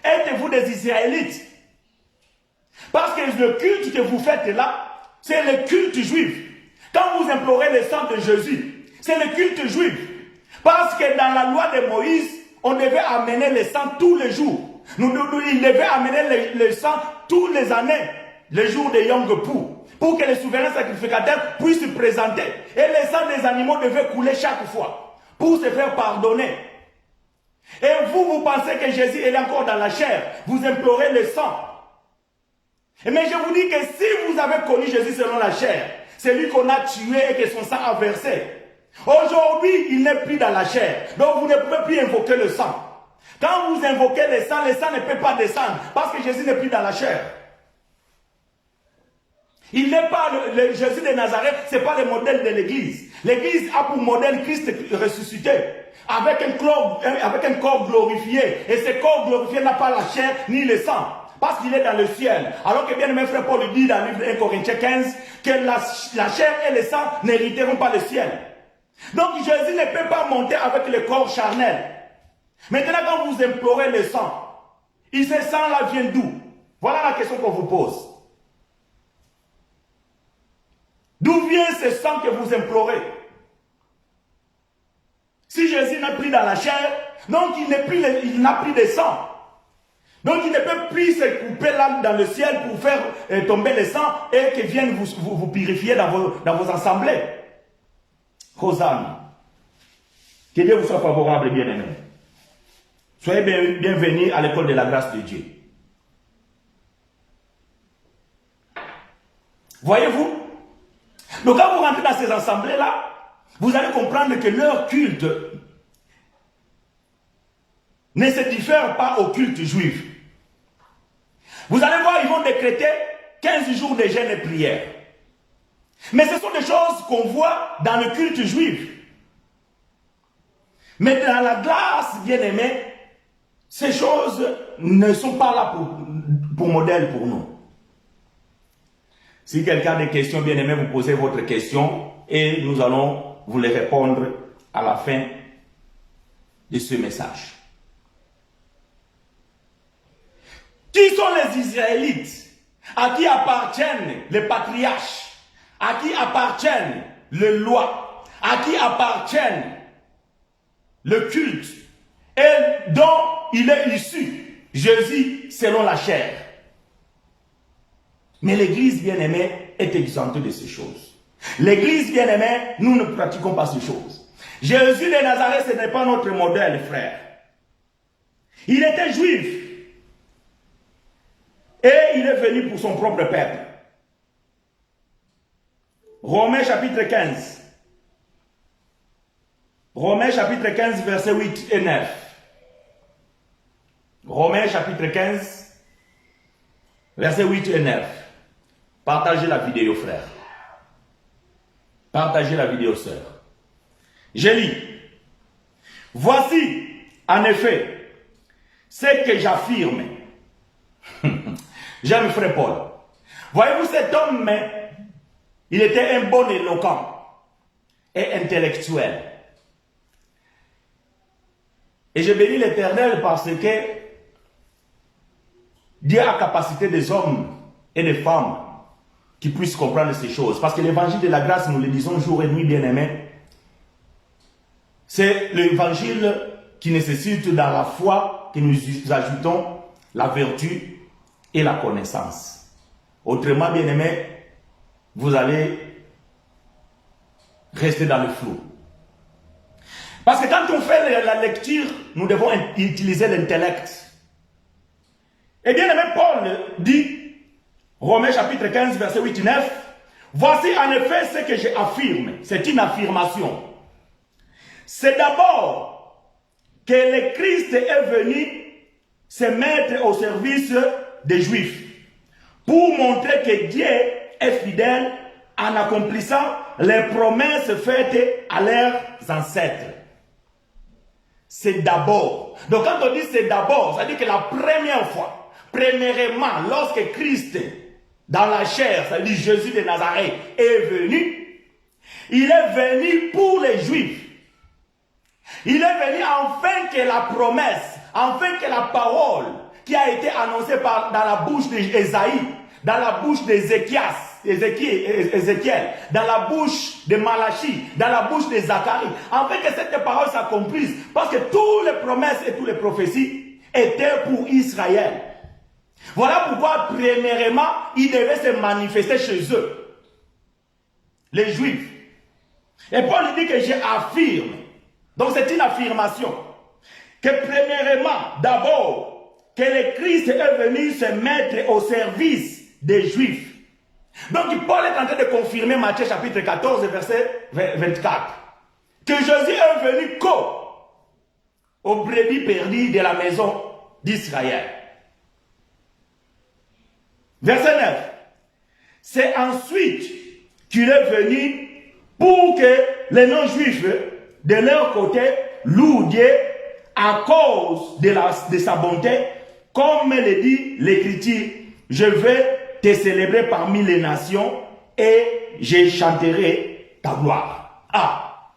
Êtes-vous des Israélites? Parce que le culte que vous faites là, c'est le culte juif. Quand vous implorez le sang de Jésus, c'est le culte juif. Parce que dans la loi de Moïse, on devait amener le sang tous les jours. Il devait amener le sang tous les années, les jours de Yom Kippur, pour que les souverains sacrificateurs puissent se présenter. Et le sang des animaux devait couler chaque fois, pour se faire pardonner. Et vous pensez que Jésus est encore dans la chair, vous implorez le sang. Mais je vous dis que si vous avez connu Jésus selon la chair, c'est lui qu'on a tué et que son sang a versé. Aujourd'hui, il n'est plus dans la chair. Donc vous ne pouvez plus invoquer le sang. Quand vous invoquez le sang ne peut pas descendre parce que Jésus n'est plus dans la chair. Il n'est pas le Jésus de Nazareth, ce n'est pas le modèle de l'Église. L'Église a pour modèle Christ ressuscité, avec un corps glorifié. Et ce corps glorifié n'a pas la chair ni le sang, parce qu'il est dans le ciel. Alors que bien aimé frère Paul dit dans le livre de 1 Corinthiens 15, que la chair et le sang n'hériteront pas le ciel. Donc Jésus ne peut pas monter avec le corps charnel. Maintenant quand vous implorez le sang, ce sang-là vient d'où? Voilà la question qu'on vous pose. D'où vient ce sang que vous implorez? Si Jésus n'a pris dans la chair, donc il n'a plus de sang. Donc il ne peut plus se couper là dans le ciel pour faire tomber le sang et qu'il vienne vous purifier dans vos assemblées. Hosanna. Que Dieu vous soit favorable, bien-aimés. Soyez bienvenus à l'école de la grâce de Dieu. Voyez-vous? Donc quand vous rentrez dans ces assemblées-là, vous allez comprendre que leur culte ne se diffère pas au culte juif. Vous allez voir, ils vont décréter 15 jours de jeûne et prière. Mais ce sont des choses qu'on voit dans le culte juif. Mais dans la grâce, bien-aimée, ces choses ne sont pas là pour modèle pour nous. Si quelqu'un a des questions, bien-aimés, vous posez votre question et nous allons vous les répondre à la fin de ce message. Qui sont les Israélites? À qui appartiennent les patriarches? À qui appartiennent les lois? À qui appartiennent le culte? Et dont il est issu, Jésus, selon la chair. Mais l'Église bien-aimée est exemptée de ces choses. L'Église bien-aimée, nous ne pratiquons pas ces choses. Jésus de Nazareth, ce n'est pas notre modèle, frère. Il était juif. Et il est venu pour son propre peuple. Romains chapitre 15. Romains chapitre 15, versets 8 et 9. Romains chapitre 15, versets 8 et 9. Partagez la vidéo, frère. Partagez la vidéo, sœur. Je lis. Voici, en effet, ce que j'affirme. J'aime frère Paul. Voyez-vous, cet homme, il était un bon éloquent et intellectuel. Et je bénis l'Éternel parce que Dieu a capacité des hommes et des femmes qui puissent comprendre ces choses. Parce que l'évangile de la grâce, nous le disons jour et nuit, bien-aimés, c'est l'évangile qui nécessite dans la foi que nous ajoutons la vertu et la connaissance. Autrement, bien-aimés, vous allez rester dans le flou. Parce que quand on fait la lecture, nous devons utiliser l'intellect. Et bien aimé, Paul dit, Romains chapitre 15, verset 8 et 9, voici en effet ce que j'affirme. C'est une affirmation. C'est d'abord que le Christ est venu se mettre au service des Juifs pour montrer que Dieu est fidèle en accomplissant les promesses faites à leurs ancêtres. C'est d'abord. Donc quand on dit c'est d'abord, ça veut dire que la première fois, premièrement, lorsque Christ, dans la chair, ça veut dire Jésus de Nazareth, est venu, il est venu pour les Juifs. Il est venu afin que la promesse, afin que la parole qui a été annoncée dans la bouche d'Ésaïe, dans la bouche d'Ézéchiel, dans la bouche de Malachie, dans la bouche de Zacharie, afin que cette parole s'accomplisse, parce que toutes les promesses et toutes les prophéties étaient pour Israël. Voilà pourquoi, premièrement, il devait se manifester chez eux, les Juifs. Et Paul dit que j'affirme, donc c'est une affirmation, que premièrement, d'abord, que le Christ est venu se mettre au service des Juifs. Donc Paul est en train de confirmer Matthieu chapitre 14, verset 24. Que Jésus est venu aux brebis perdues de la maison d'Israël. Verset 9. C'est ensuite qu'il est venu pour que les non-juifs, de leur côté, louent Dieu à cause de sa bonté, comme le dit l'Écriture, je vais te célébrer parmi les nations et je chanterai ta gloire. Ah.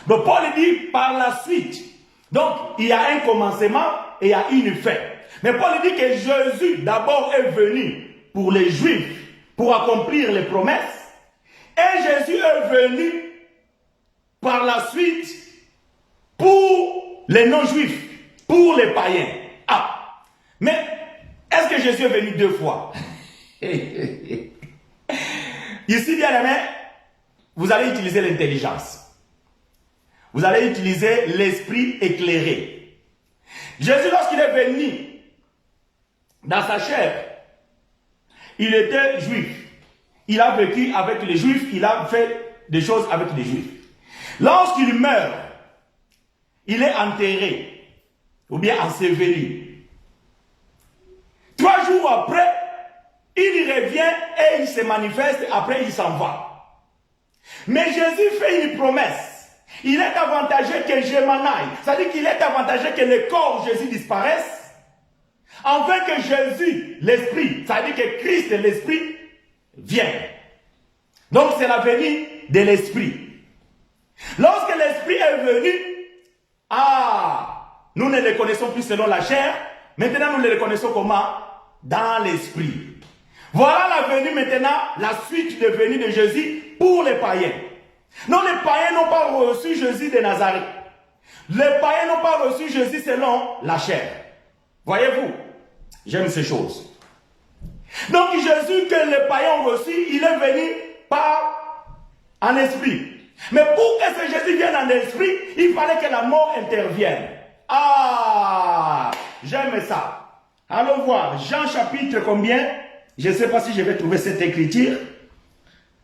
Donc Paul dit par la suite. Donc il y a un commencement et il y a une fin. Mais Paul dit que Jésus d'abord est venu pour les Juifs, pour accomplir les promesses. Et Jésus est venu par la suite pour les non-juifs, pour les païens. Ah. Mais est-ce que Jésus est venu deux fois? Ici, bien aimé, vous allez utiliser l'intelligence. Vous allez utiliser l'esprit éclairé. Jésus, lorsqu'il est venu dans sa chair, il était juif. Il a vécu avec les juifs, il a fait des choses avec les juifs. Lorsqu'il meurt, il est enterré, ou bien enseveli. 3 jours après, il revient et il se manifeste, après il s'en va. Mais Jésus fait une promesse. Il est avantageux que je m'en aille. C'est-à-dire qu'il est avantageux que le corps de Jésus disparaisse, afin que Jésus, l'Esprit, c'est-à-dire que Christ, l'Esprit, vienne. Donc c'est la venue de l'Esprit. Lorsque l'Esprit est venu, nous ne le connaissons plus selon la chair, maintenant nous le reconnaissons comment? Dans l'Esprit. Voilà la venue maintenant, la suite de venue de Jésus pour les païens. Non, les païens n'ont pas reçu Jésus de Nazareth. Les païens n'ont pas reçu Jésus selon la chair. Voyez-vous, j'aime ces choses. Donc Jésus que les païens ont reçu, il est venu en esprit. Mais pour que ce Jésus vienne en esprit, il fallait que la mort intervienne. Ah, j'aime ça. Allons voir, Jean chapitre combien? Je ne sais pas si je vais trouver cette écriture.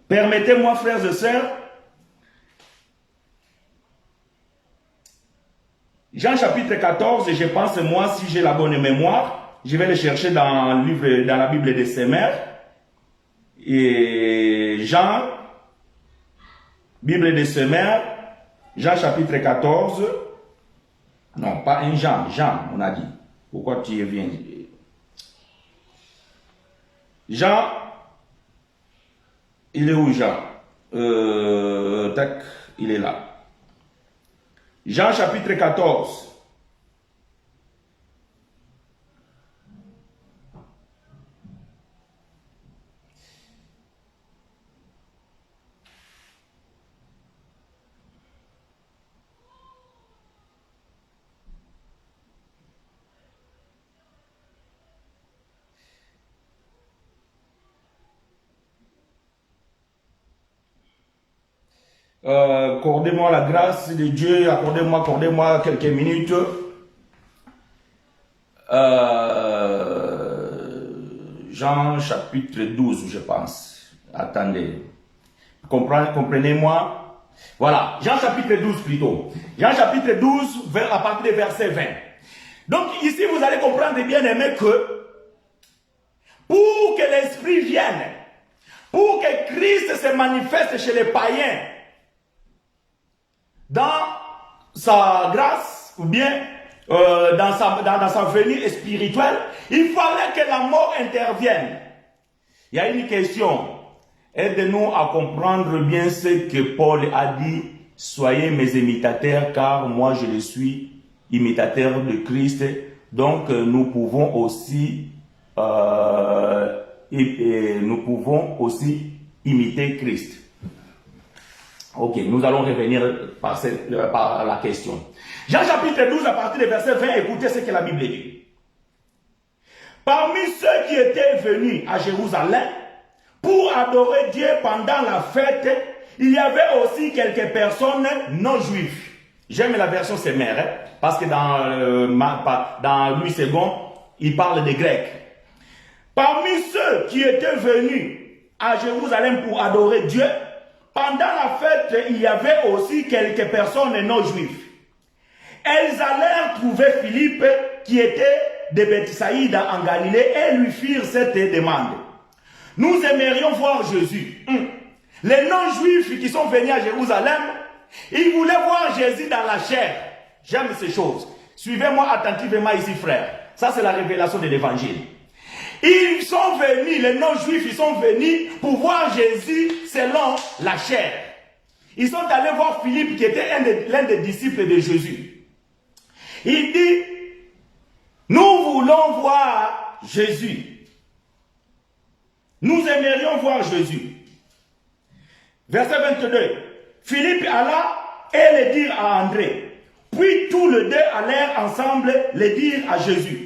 Permettez-moi, frères et sœurs. Jean chapitre 14, je pense, moi, si j'ai la bonne mémoire, je vais le chercher dans la Bible des Semères. Et Jean, Bible des Semères, Jean chapitre 14. Non, pas un Jean, Jean, on a dit. Pourquoi tu viens? Jean, il est où Jean? Tac, il est là. Jean chapitre 14. Accordez-moi la grâce de Dieu, accordez-moi quelques minutes. Jean chapitre 12, je pense. Attendez. Comprenez-moi. Voilà, Jean chapitre 12 plutôt. Jean chapitre 12, à partir du verset 20. Donc ici, vous allez comprendre bien aimé que pour que l'Esprit vienne, pour que Christ se manifeste chez les païens, dans sa grâce, ou bien dans sa venue spirituelle, il fallait que la mort intervienne. Il y a une question. Aide-nous à comprendre bien ce que Paul a dit. Soyez mes imitateurs, car moi je le suis, imitateur de Christ. Donc nous pouvons aussi imiter Christ. Ok, nous allons revenir par la question. Jean chapitre 12, à partir du verset 20, écoutez ce que la Bible dit. Parmi ceux qui étaient venus à Jérusalem pour adorer Dieu pendant la fête, il y avait aussi quelques personnes non juives. J'aime la version Semères, parce que dans Louis II, il parle des Grecs. Parmi ceux qui étaient venus à Jérusalem pour adorer Dieu, pendant la fête, il y avait aussi quelques personnes non juives. Elles allèrent trouver Philippe qui était de Bethsaïda en Galilée et lui firent cette demande. Nous aimerions voir Jésus. Les non-juifs qui sont venus à Jérusalem, ils voulaient voir Jésus dans la chair. J'aime ces choses. Suivez-moi attentivement ici, frère. Ça, c'est la révélation de l'évangile. Ils sont venus, les non-juifs, ils sont venus pour voir Jésus selon la chair. Ils sont allés voir Philippe qui était l'un des disciples de Jésus. Il dit, nous voulons voir Jésus. Nous aimerions voir Jésus. Verset 22. Philippe alla et le dire à André. Puis tous les deux allèrent ensemble le dire à Jésus.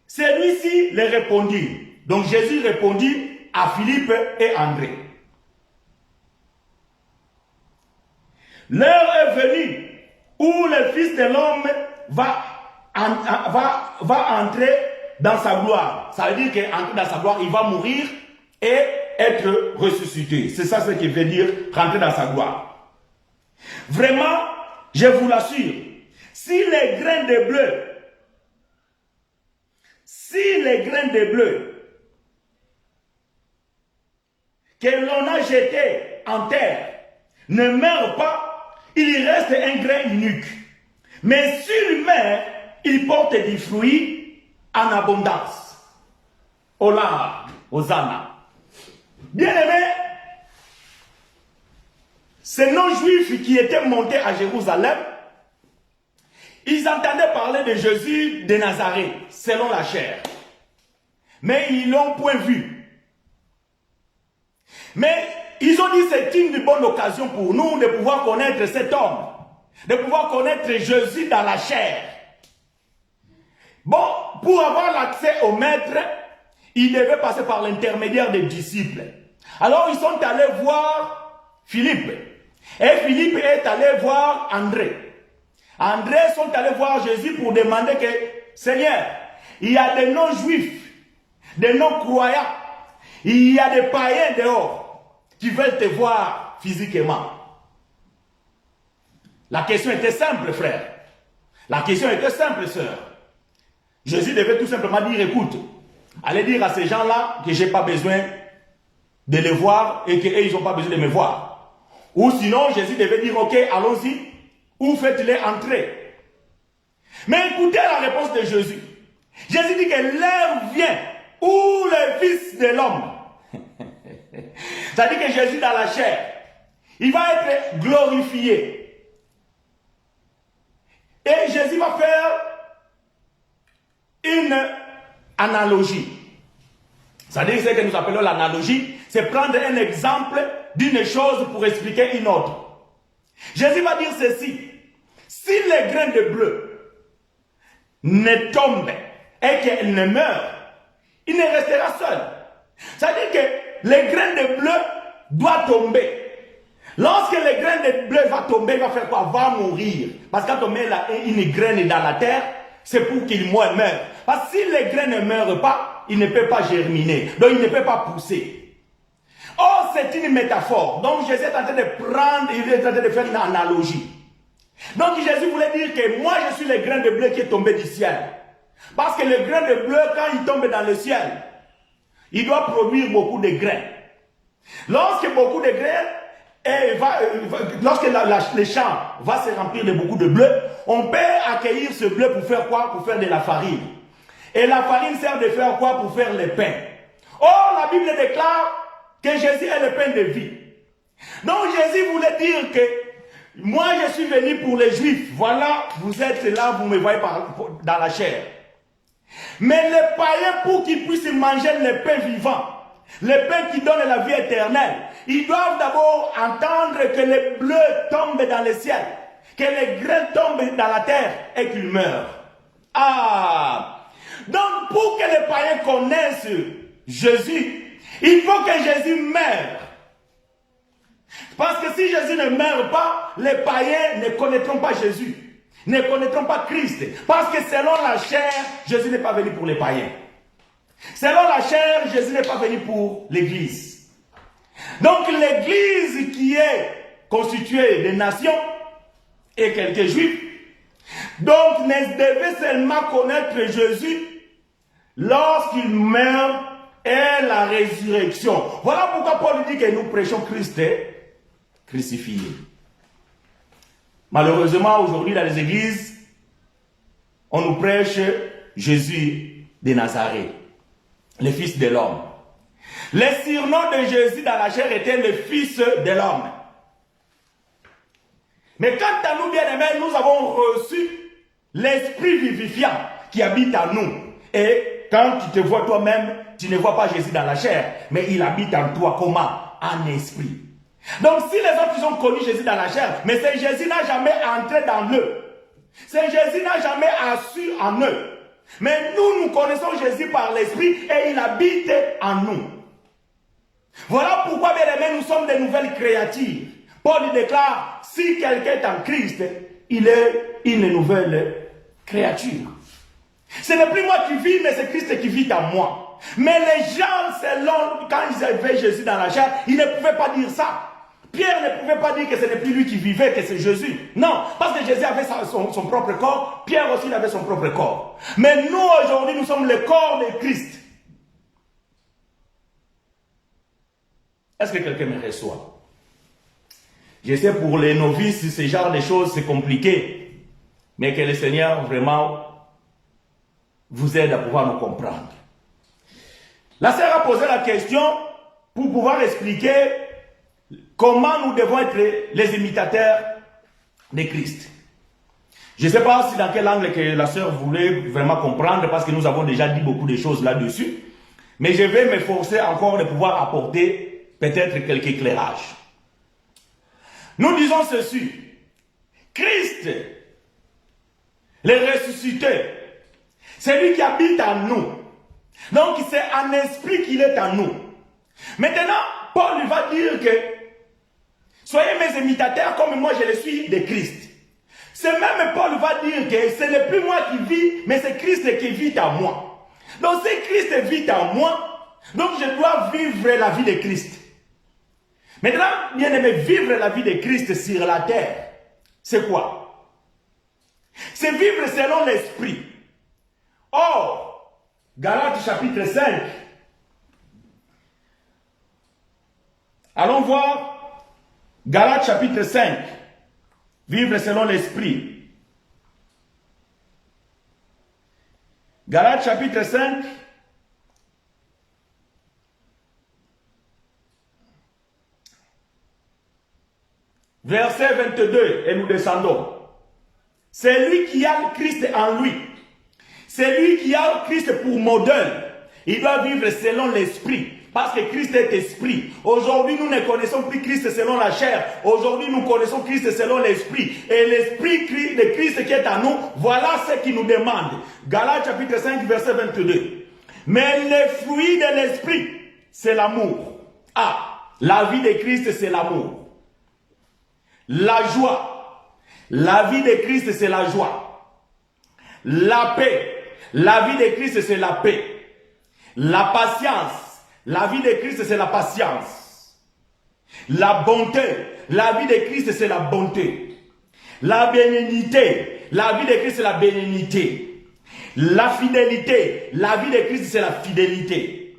Celui-ci les répondit. Donc Jésus répondit à Philippe et André. L'heure est venue où le Fils de l'homme va entrer dans sa gloire. Ça veut dire qu'entrer dans sa gloire, il va mourir et être ressuscité. C'est ça ce qui veut dire rentrer dans sa gloire. Vraiment, je vous l'assure, si les grains de bleu que l'on a jetés en terre ne meurent pas, il reste un grain unique. Mais s'il meurt, il porte des fruits en abondance. Ola, Hosanna. Bien-aimés, ces non-juifs qui étaient montés à Jérusalem, ils entendaient parler de Jésus de Nazareth, selon la chair. Mais ils l'ont point vu. Mais ils ont dit c'est une bonne occasion pour nous de pouvoir connaître cet homme, de pouvoir connaître Jésus dans la chair. Bon, pour avoir l'accès au maître, ils devaient passer par l'intermédiaire des disciples. Alors ils sont allés voir Philippe. Et Philippe est allé voir André. André sont allés voir Jésus pour demander que, Seigneur, il y a des non-juifs, des non-croyants, il y a des païens dehors qui veulent te voir physiquement. La question était simple, frère. La question était simple, sœur. Jésus devait tout simplement dire, écoute, allez dire à ces gens-là que je n'ai pas besoin de les voir et qu'eux, ils n'ont pas besoin de me voir. Ou sinon, Jésus devait dire, ok, allons-y, ou faites-les entrer. Mais écoutez la réponse de Jésus. Jésus dit que l'heure vient où le Fils de l'homme, c'est-à-dire que Jésus dans la chair, il va être glorifié. Et Jésus va faire une analogie. C'est-à-dire ce que nous appelons l'analogie, c'est prendre un exemple d'une chose pour expliquer une autre. Jésus va dire ceci. Si les grains de bleu ne tombent et qu'il ne meurt, il ne restera seul. C'est-à-dire que les grains de bleu doivent tomber. Lorsque les grains de bleu va tomber, il va faire quoi? Va mourir. Parce que quand on met une graine dans la terre, c'est pour qu'il meure. Parce que si les graines ne meurent pas, il ne peut pas germiner. Donc il ne peut pas pousser. Oh, c'est une métaphore. Donc Jésus est en train de prendre, il est en train de faire une analogie. Donc Jésus voulait dire que moi je suis le grain de bleu qui est tombé du ciel. Parce que le grain de bleu, quand il tombe dans le ciel, il doit produire beaucoup de grains. Lorsque beaucoup de grains, lorsque le champ va se remplir de beaucoup de bleu, on peut accueillir ce bleu pour faire quoi? Pour faire de la farine. Et la farine sert de faire quoi? Pour faire le pain. Oh, la Bible déclare que Jésus est le pain de vie. Donc Jésus voulait dire que moi je suis venu pour les Juifs. Voilà, vous êtes là, vous me voyez dans la chair. Mais les païens, pour qu'ils puissent manger le pain vivant, le pain qui donne la vie éternelle, ils doivent d'abord entendre que le bleu tombe dans le ciel, que les grains tombent dans la terre et qu'ils meurent. Ah! Donc pour que les païens connaissent Jésus, il faut que Jésus meure. Parce que si Jésus ne meurt pas, les païens ne connaîtront pas Jésus, ne connaîtront pas Christ. Parce que selon la chair, Jésus n'est pas venu pour les païens. Selon la chair, Jésus n'est pas venu pour l'église. Donc l'église qui est constituée des nations et quelques juifs, donc ne devait seulement connaître Jésus lorsqu'il meurt et la résurrection. Voilà pourquoi Paul dit que nous prêchons Christ crucifié. Malheureusement, aujourd'hui dans les églises, on nous prêche Jésus de Nazareth, le Fils de l'homme. Le surnom de Jésus dans la chair était le Fils de l'homme. Mais quant à nous, bien-aimés, nous avons reçu l'Esprit vivifiant qui habite en nous. Et quand tu te vois toi-même, tu ne vois pas Jésus dans la chair, mais il habite en toi. Comment? En esprit. Donc si les autres ils ont connu Jésus dans la chair, mais c'est Jésus n'a jamais entré dans eux. C'est Jésus n'a jamais assu en eux. Mais nous connaissons Jésus par l'Esprit et il habite en nous. Voilà pourquoi, bien aimés, nous sommes des nouvelles créatures. Paul déclare, si quelqu'un est en Christ, il est une nouvelle créature. Ce n'est plus moi qui vis, mais c'est Christ qui vit en moi. Mais les gens, selon, quand ils avaient Jésus dans la chair, ils ne pouvaient pas dire ça. Pierre ne pouvait pas dire que ce n'est plus lui qui vivait, que c'est Jésus. Non, parce que Jésus avait son propre corps, Pierre aussi avait son propre corps. Mais nous, aujourd'hui, nous sommes le corps de Christ. Est-ce que quelqu'un me reçoit? Je sais, pour les novices, ce genre de choses, c'est compliqué. Mais que le Seigneur, vraiment, vous aide à pouvoir nous comprendre. La sœur a posé la question pour pouvoir expliquer comment nous devons être les imitateurs de Christ. Je ne sais pas si dans quel angle que la sœur voulait vraiment comprendre, parce que nous avons déjà dit beaucoup de choses là-dessus. Mais je vais m'efforcer encore de pouvoir apporter peut-être quelques éclairages. Nous disons ceci. Christ, le ressuscité, c'est lui qui habite en nous. Donc c'est en esprit qu'il est en nous. Maintenant, Paul va dire que soyez mes imitateurs comme moi je le suis de Christ. C'est même Paul va dire que ce n'est plus moi qui vis, mais c'est Christ qui vit en moi. Donc si Christ vit en moi, donc je dois vivre la vie de Christ. Maintenant, bien aimé, vivre la vie de Christ sur la terre, c'est quoi? C'est vivre selon l'esprit. Or, Galates chapitre 5, allons voir Galates chapitre 5, vivre selon l'esprit. Galates chapitre 5, verset 22, et nous descendons. C'est lui qui a le Christ en lui. C'est lui qui a le Christ pour modèle. Il doit vivre selon l'esprit. Parce que Christ est esprit. Aujourd'hui, nous ne connaissons plus Christ selon la chair. Aujourd'hui, nous connaissons Christ selon l'esprit. Et l'esprit de Christ qui est en nous, voilà ce qu'il nous demande. Galates chapitre 5, verset 22. Mais le fruit de l'esprit, c'est l'amour. Ah, la vie de Christ, c'est l'amour. La joie. La vie de Christ, c'est la joie. La paix. La vie de Christ, c'est la paix. La patience. La vie de Christ, c'est la patience. La bonté. La vie de Christ, c'est la bonté. La bénignité. La vie de Christ, c'est la bénignité. La fidélité. La vie de Christ, c'est la fidélité.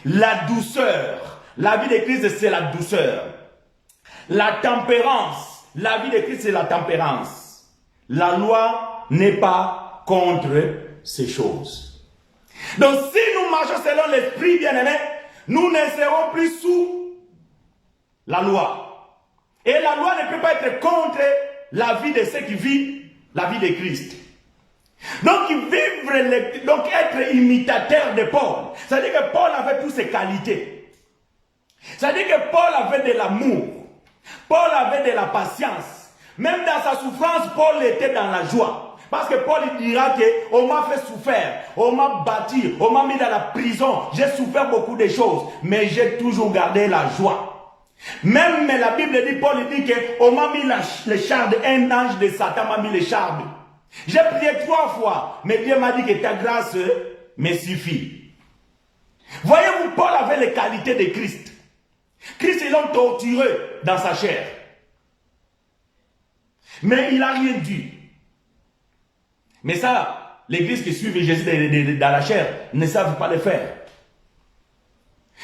La douceur. La vie de Christ, c'est la douceur. La tempérance. La vie de Christ, c'est la tempérance. La loi n'est pas contre ces choses. Donc, si nous marchons selon l'esprit, bien-aimé, nous ne serons plus sous la loi. Et la loi ne peut pas être contre la vie de ceux qui vivent la vie de Christ. Donc, être imitateur de Paul, c'est-à-dire que Paul avait toutes ses qualités. C'est-à-dire que Paul avait de l'amour. Paul avait de la patience. Même dans sa souffrance, Paul était dans la joie. Parce que Paul dira qu'on m'a fait souffrir, on m'a battu, on m'a mis dans la prison. J'ai souffert beaucoup de choses, mais j'ai toujours gardé la joie. Même la Bible dit, Paul dit qu'on m'a mis les chardes, un ange de Satan m'a mis les chardes. J'ai prié 3 fois, mais Dieu m'a dit que ta grâce me suffit. Voyez-vous, Paul avait les qualités de Christ. Christ, ils l'ont torturé dans sa chair. Mais il n'a rien dit. Mais ça, l'église qui suit Jésus dans la chair ne savent pas le faire.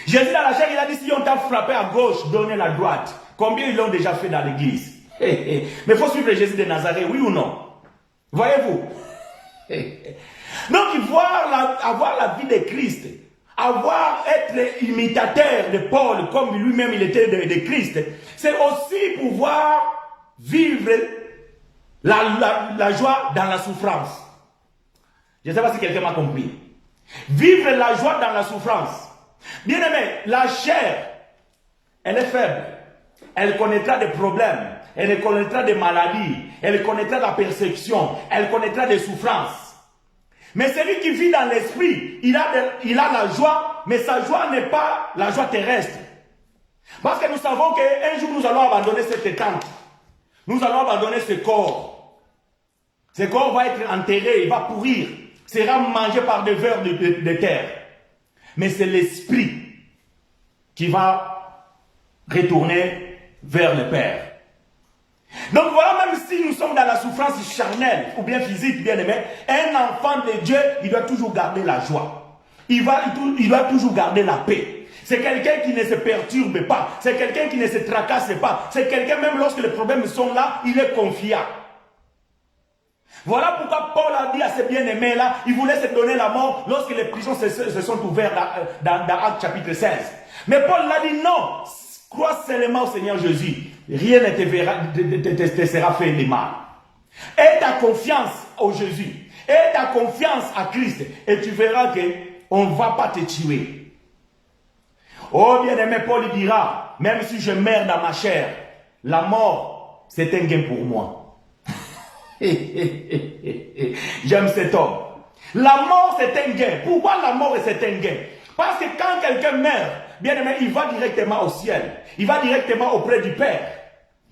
Jésus dans la chair, il a dit, si on t'a frappé à gauche, donnez la droite. Combien ils l'ont déjà fait dans l'église? Mais il faut suivre Jésus de Nazareth, oui ou non? Voyez-vous? Donc, avoir la vie de Christ, être imitateur de Paul, comme lui-même il était de Christ, c'est aussi pouvoir vivre la joie dans la souffrance. Je ne sais pas si quelqu'un m'a compris. Vivre la joie dans la souffrance. Bien aimé, la chair, elle est faible. Elle connaîtra des problèmes. Elle connaîtra des maladies. Elle connaîtra la persécution. Elle connaîtra des souffrances. Mais celui qui vit dans l'esprit, il a la joie, mais sa joie n'est pas la joie terrestre. Parce que nous savons qu'un jour nous allons abandonner cette tente. Nous allons abandonner ce corps. Ce corps va être enterré, il va pourrir, sera mangé par des vers de terre. Mais c'est l'esprit qui va retourner vers le Père. Donc voilà, même si nous sommes dans la souffrance charnelle ou bien physique, bien aimé, un enfant de Dieu, il doit toujours garder la joie. Il doit toujours garder la paix. C'est quelqu'un qui ne se perturbe pas. C'est quelqu'un qui ne se tracasse pas. C'est quelqu'un, même lorsque les problèmes sont là, il est confiant. Voilà pourquoi Paul a dit à ces bien-aimés-là, il voulait se donner la mort lorsque les prisons se sont ouvertes dans Actes chapitre 16. Mais Paul l'a dit non, crois seulement au Seigneur Jésus. Rien ne te sera fait de mal. Aie ta confiance au Jésus. Aie ta confiance à Christ. Et tu verras qu'on ne va pas te tuer. Oh bien-aimé, Paul dira, même si je meurs dans ma chair, la mort, c'est un gain pour moi. J'aime cet homme. La mort, c'est un gain. Pourquoi la mort, c'est un gain? Parce que quand quelqu'un meurt, bien aimé, il va directement au ciel. Il va directement auprès du Père.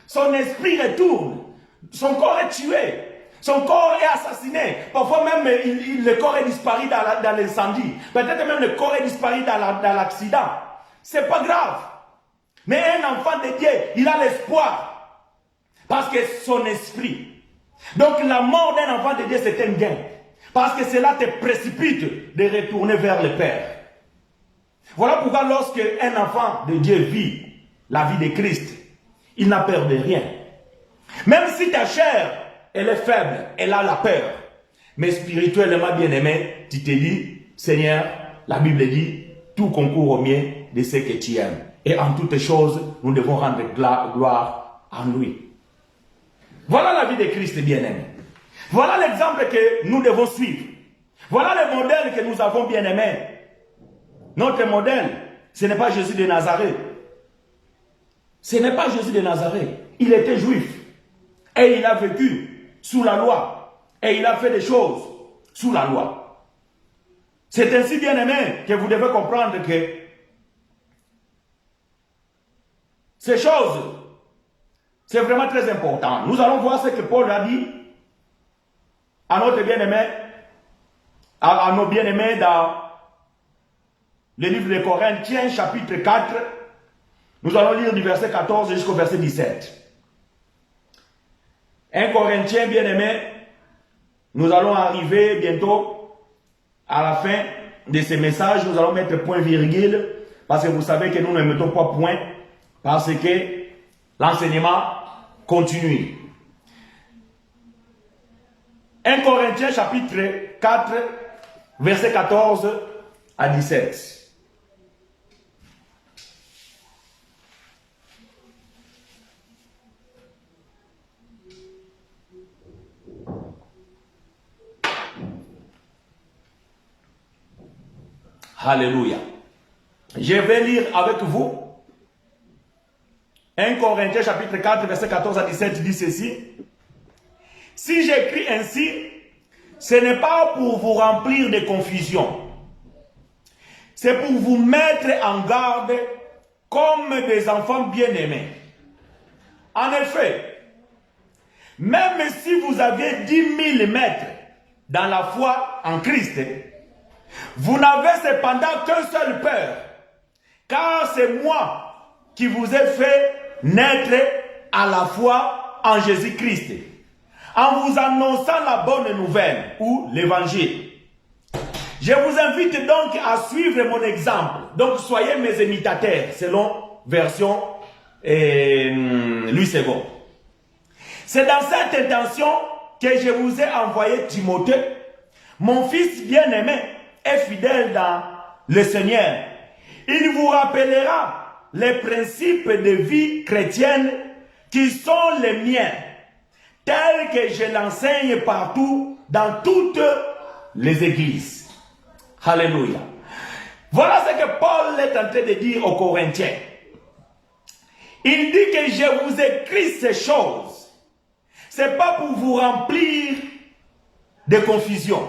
Son esprit retourne. Son corps est tué. Son corps est assassiné. Parfois même, le corps est disparu dans l'incendie. Peut-être même le corps est disparu dans l'accident. C'est pas grave. Mais un enfant de Dieu, il a l'espoir. Parce que son esprit. Donc la mort d'un enfant de Dieu, c'est un gain. Parce que cela te précipite de retourner vers le Père. Voilà pourquoi lorsque un enfant de Dieu vit la vie de Christ, il n'a peur de rien. Même si ta chair, elle est faible, elle a la peur. Mais spirituellement bien aimé, tu te dis, Seigneur, la Bible dit, tout concourt au mieux de ce que tu aimes. Et en toutes choses, nous devons rendre gloire à lui. Voilà la vie de Christ bien-aimé. Voilà l'exemple que nous devons suivre. Voilà le modèle que nous avons bien-aimé. Notre modèle, ce n'est pas Jésus de Nazareth. Ce n'est pas Jésus de Nazareth. Il était juif. Et il a vécu sous la loi. Et il a fait des choses sous la loi. C'est ainsi, bien-aimé, que vous devez comprendre que ces choses, c'est vraiment très important. Nous allons voir ce que Paul a dit à notre bien-aimé, à nos bien-aimés dans le livre de Corinthiens, chapitre 4. Nous allons lire du verset 14 jusqu'au verset 17. 1 Corinthiens, bien-aimé, nous allons arriver bientôt à la fin de ce message. Nous allons mettre point virgule, parce que vous savez que nous ne mettons pas point, parce que l'enseignement continue. 1 Corinthiens chapitre 4, verset 14 à 17. Alléluia. Je vais lire avec vous. 1 Corinthiens chapitre 4, verset 14 à 17 dit ceci. Si j'écris ainsi, ce n'est pas pour vous remplir de confusion. C'est pour vous mettre en garde comme des enfants bien-aimés. En effet, même si vous aviez 10 000 maîtres dans la foi en Christ, Vous n'avez cependant qu'un seul Père, car c'est moi qui vous ai fait naître à la foi en Jésus-Christ, en vous annonçant la bonne nouvelle ou l'évangile. Je vous invite donc à suivre mon exemple. Donc soyez mes imitateurs, selon version Louis II. C'est dans cette intention que je vous ai envoyé Timothée, mon fils bien-aimé et fidèle dans le Seigneur. Il vous rappellera les principes de vie chrétienne qui sont les miens, tels que je l'enseigne partout dans toutes les églises. Alléluia. Voilà ce que Paul est en train de dire aux Corinthiens. Il dit que je vous écris ces choses. Ce n'est pas pour vous remplir de confusion,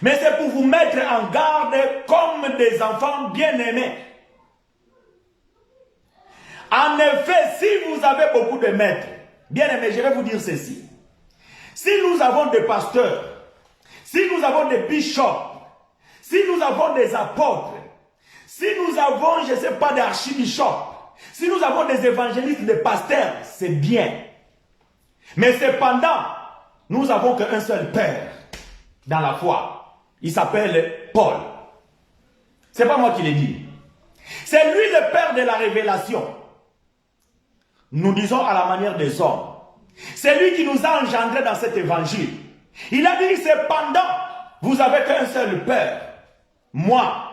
mais c'est pour vous mettre en garde comme des enfants bien-aimés. En effet, si vous avez beaucoup de maîtres, bien-aimés, je vais vous dire ceci. Si nous avons des pasteurs, si nous avons des bishops, si nous avons des apôtres, si nous avons, je ne sais pas, des archibishops, si nous avons des évangélistes, des pasteurs, c'est bien. Mais cependant, nous n'avons qu'un seul Père dans la foi. Il s'appelle Paul. Ce n'est pas moi qui l'ai dit. C'est lui le Père de la révélation. Nous disons à la manière des hommes. C'est lui qui nous a engendrés dans cet évangile. Il a dit cependant, vous avez qu'un seul Père, moi,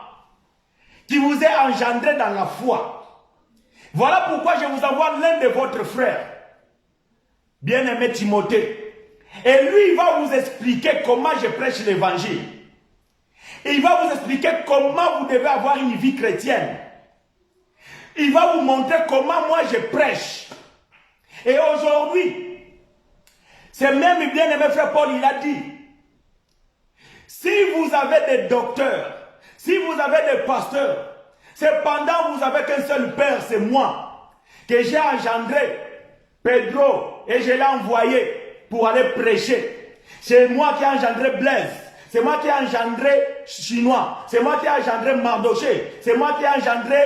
qui vous ai engendré dans la foi. Voilà pourquoi je vous envoie l'un de votre frères, bien-aimé Timothée. Et lui, il va vous expliquer comment je prêche l'évangile. Il va vous expliquer comment vous devez avoir une vie chrétienne. Il va vous montrer comment moi je prêche. Et aujourd'hui, c'est même bien-aimé frère Paul, il a dit, si vous avez des docteurs, si vous avez des pasteurs, cependant vous n'avez qu'un seul Père, c'est moi, que j'ai engendré Pedro et je l'ai envoyé pour aller prêcher. C'est moi qui ai engendré Blaise, c'est moi qui ai engendré Chinois, c'est moi qui ai engendré Mardoché, c'est moi qui ai engendré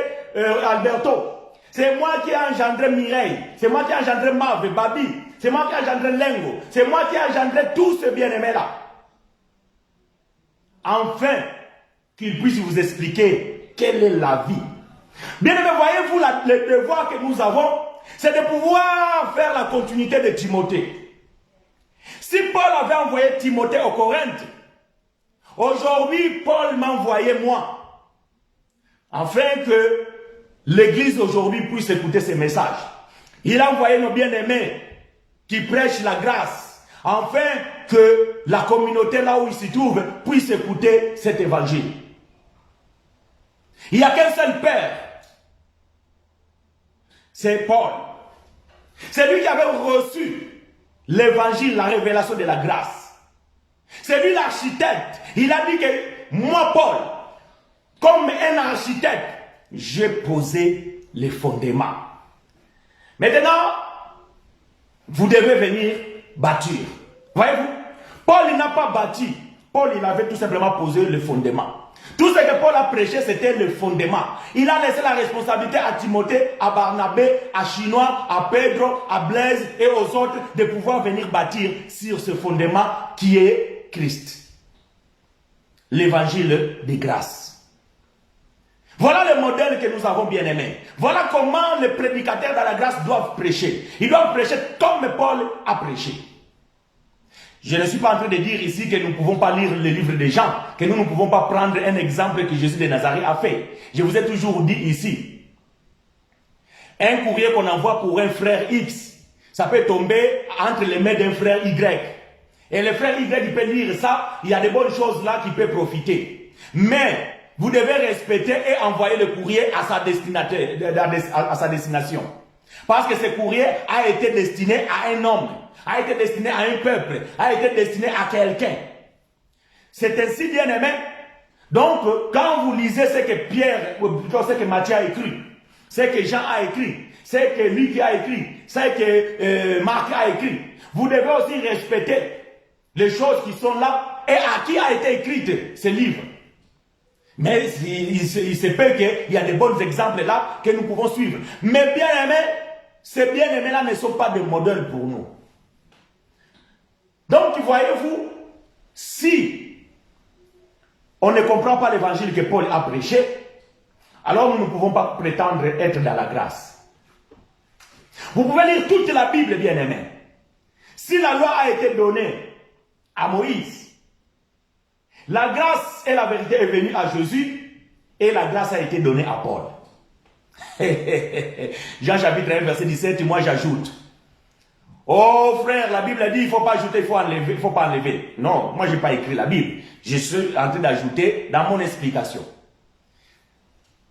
Alberto, c'est moi qui ai engendré Mireille, c'est moi qui ai engendré Marve, Babi, c'est moi qui ai engendré Lengo, c'est moi qui ai engendré tous ces bien-aimés-là. Enfin, qu'il puisse vous expliquer quelle est la vie. Bien-aimés, voyez-vous le devoir que nous avons, c'est de pouvoir faire la continuité de Timothée. Si Paul avait envoyé Timothée au Corinthe, aujourd'hui, Paul m'a envoyé moi, afin que l'Église aujourd'hui puisse écouter ces messages. Il a envoyé nos bien-aimés qui prêchent la grâce, afin que la communauté là où il se trouve puisse écouter cet évangile. Il n'y a qu'un seul Père, c'est Paul. C'est lui qui avait reçu l'évangile, la révélation de la grâce. C'est lui l'architecte. Il a dit que moi, Paul, comme un architecte, j'ai posé les fondements. Maintenant, vous devez venir bâtir. Voyez-vous, Paul il n'a pas bâti. Paul il avait tout simplement posé le fondement. Tout ce que Paul a prêché, c'était le fondement. Il a laissé la responsabilité à Timothée, à Barnabé, à Chinois, à Pedro, à Blaise et aux autres de pouvoir venir bâtir sur ce fondement qui est Christ. L'évangile de grâce. Voilà le modèle que nous avons bien aimé. Voilà comment les prédicateurs de la grâce doivent prêcher. Ils doivent prêcher comme Paul a prêché. Je ne suis pas en train de dire ici que nous ne pouvons pas lire le livre des Jean, que nous ne pouvons pas prendre un exemple que Jésus de Nazareth a fait. Je vous ai toujours dit ici, un courrier qu'on envoie pour un frère X, ça peut tomber entre les mains d'un frère Y. Et le frère Y, il peut lire ça, il y a de bonnes choses là qui peuvent profiter. Mais vous devez respecter et envoyer le courrier à sa destination. Parce que ce courrier a été destiné à un homme, a été destiné à un peuple, a été destiné à quelqu'un. C'est ainsi, bien aimé. Donc, quand vous lisez ce que Pierre, ou plutôt ce que Matthieu a écrit, ce que Jean a écrit, ce que Luc a écrit, ce que Marc a écrit, vous devez aussi respecter les choses qui sont là et à qui a été écrite ce livre. Mais il se peut qu'il y a des bons exemples là que nous pouvons suivre. Mais bien aimés, ces bien-aimés là ne sont pas des modèles pour nous. Donc, voyez-vous, si on ne comprend pas l'évangile que Paul a prêché, alors nous ne pouvons pas prétendre être dans la grâce. Vous pouvez lire toute la Bible, bien-aimés. Si la loi a été donnée à Moïse, la grâce et la vérité est venue à Jésus et la grâce a été donnée à Paul. Jean chapitre 1, verset 17, moi j'ajoute. Oh frère, la Bible a dit il ne faut pas ajouter, il faut enlever, il faut pas enlever. Non, moi je n'ai pas écrit la Bible. Je suis en train d'ajouter dans mon explication.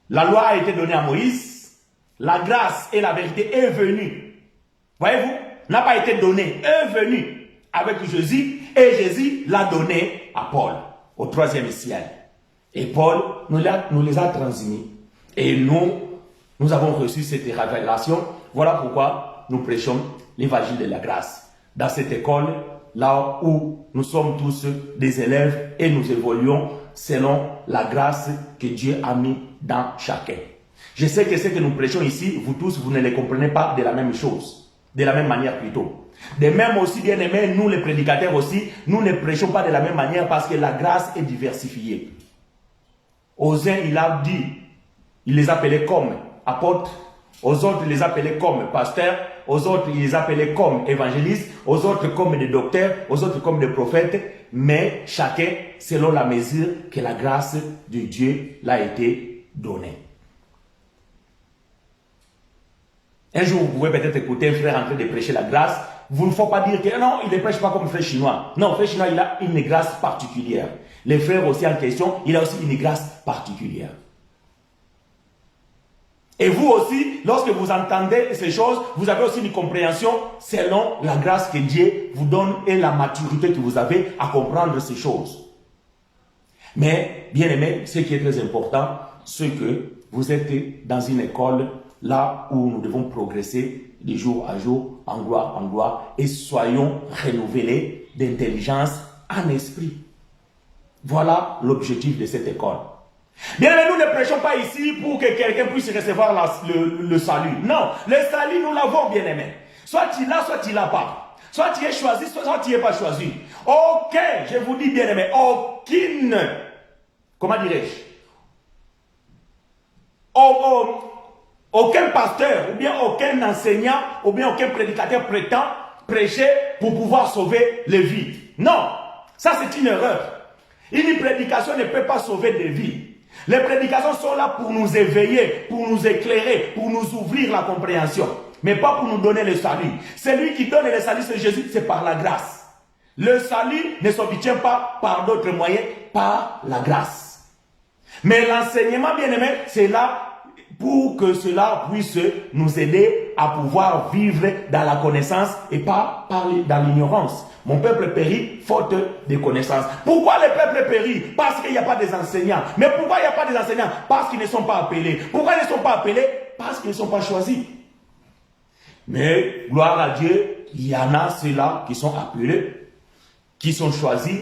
La loi a été donnée à Moïse, la grâce et la vérité est venue. Voyez-vous, n'a pas été donnée, est venue avec Jésus et Jésus l'a donnée à Paul au 3e siècle. Et Paul nous les a transmis. Et nous avons reçu cette révélation. Voilà pourquoi nous prêchons l'évangile de la grâce. Dans cette école, là où nous sommes tous des élèves et nous évoluons selon la grâce que Dieu a mis dans chacun. Je sais que ce que nous prêchons ici, vous tous, vous ne les comprenez pas de la même chose, de la même manière plutôt. De même aussi, bien aimés, nous les prédicateurs aussi, nous ne prêchons pas de la même manière parce que la grâce est diversifiée. Aux uns, il a dit, il les appelait comme apôtres, aux autres, il les appelait comme pasteurs, aux autres, il les appelait comme évangélistes, aux autres comme des docteurs, aux autres comme des prophètes, mais chacun selon la mesure que la grâce de Dieu l'a été donnée. Un jour, vous pouvez peut-être écouter un frère en train de prêcher la grâce. Vous ne faut pas dire que non, il ne prêche pas comme le frère chinois. Non, le frère chinois, il a une grâce particulière. Les frères aussi en question, il a aussi une grâce particulière. Et vous aussi, lorsque vous entendez ces choses, vous avez aussi une compréhension selon la grâce que Dieu vous donne et la maturité que vous avez à comprendre ces choses. Mais, bien aimé, ce qui est très important, c'est que vous êtes dans une école là où nous devons progresser de jour à jour, en gloire, et soyons renouvelés d'intelligence en esprit. Voilà l'objectif de cette école. Bien aimé, nous ne prêchons pas ici pour que quelqu'un puisse recevoir le salut. Non, le salut, nous l'avons, bien aimé. Soit tu l'as, soit tu l'as pas. Soit tu es choisi, soit tu n'es pas choisi. Ok, je vous dis, bien aimé, aucune, comment dirais-je, aucun pasteur, ou bien aucun enseignant, ou bien aucun prédicateur prétend prêcher pour pouvoir sauver les vies. Non, ça c'est une erreur. Une prédication ne peut pas sauver des vies. Les prédications sont là pour nous éveiller, pour nous éclairer, pour nous ouvrir la compréhension. Mais pas pour nous donner le salut. Celui qui donne le salut, c'est Jésus, c'est par la grâce. Le salut ne s'obtient pas par d'autres moyens, par la grâce. Mais l'enseignement, bien aimé, c'est là pour que cela puisse nous aider à pouvoir vivre dans la connaissance et pas parler dans l'ignorance. Mon peuple périt faute de connaissances. Pourquoi le peuple périt? Parce qu'il n'y a pas des enseignants. Mais pourquoi il n'y a pas des enseignants? Parce qu'ils ne sont pas appelés. Pourquoi ils ne sont pas appelés? Parce qu'ils ne sont pas choisis. Mais, gloire à Dieu, il y en a ceux-là qui sont appelés, qui sont choisis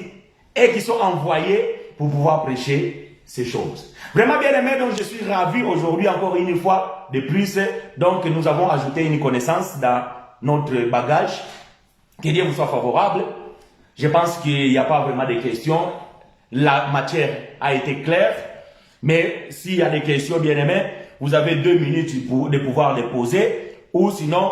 et qui sont envoyés pour pouvoir prêcher ces choses. Vraiment bien aimé, donc je suis ravi aujourd'hui encore une fois de plus. Donc nous avons ajouté une connaissance dans notre bagage. Que Dieu vous soit favorable. Je pense qu'il n'y a pas vraiment de questions. La matière a été claire. Mais s'il y a des questions bien aimées, vous avez 2 minutes de pouvoir les poser. Ou sinon,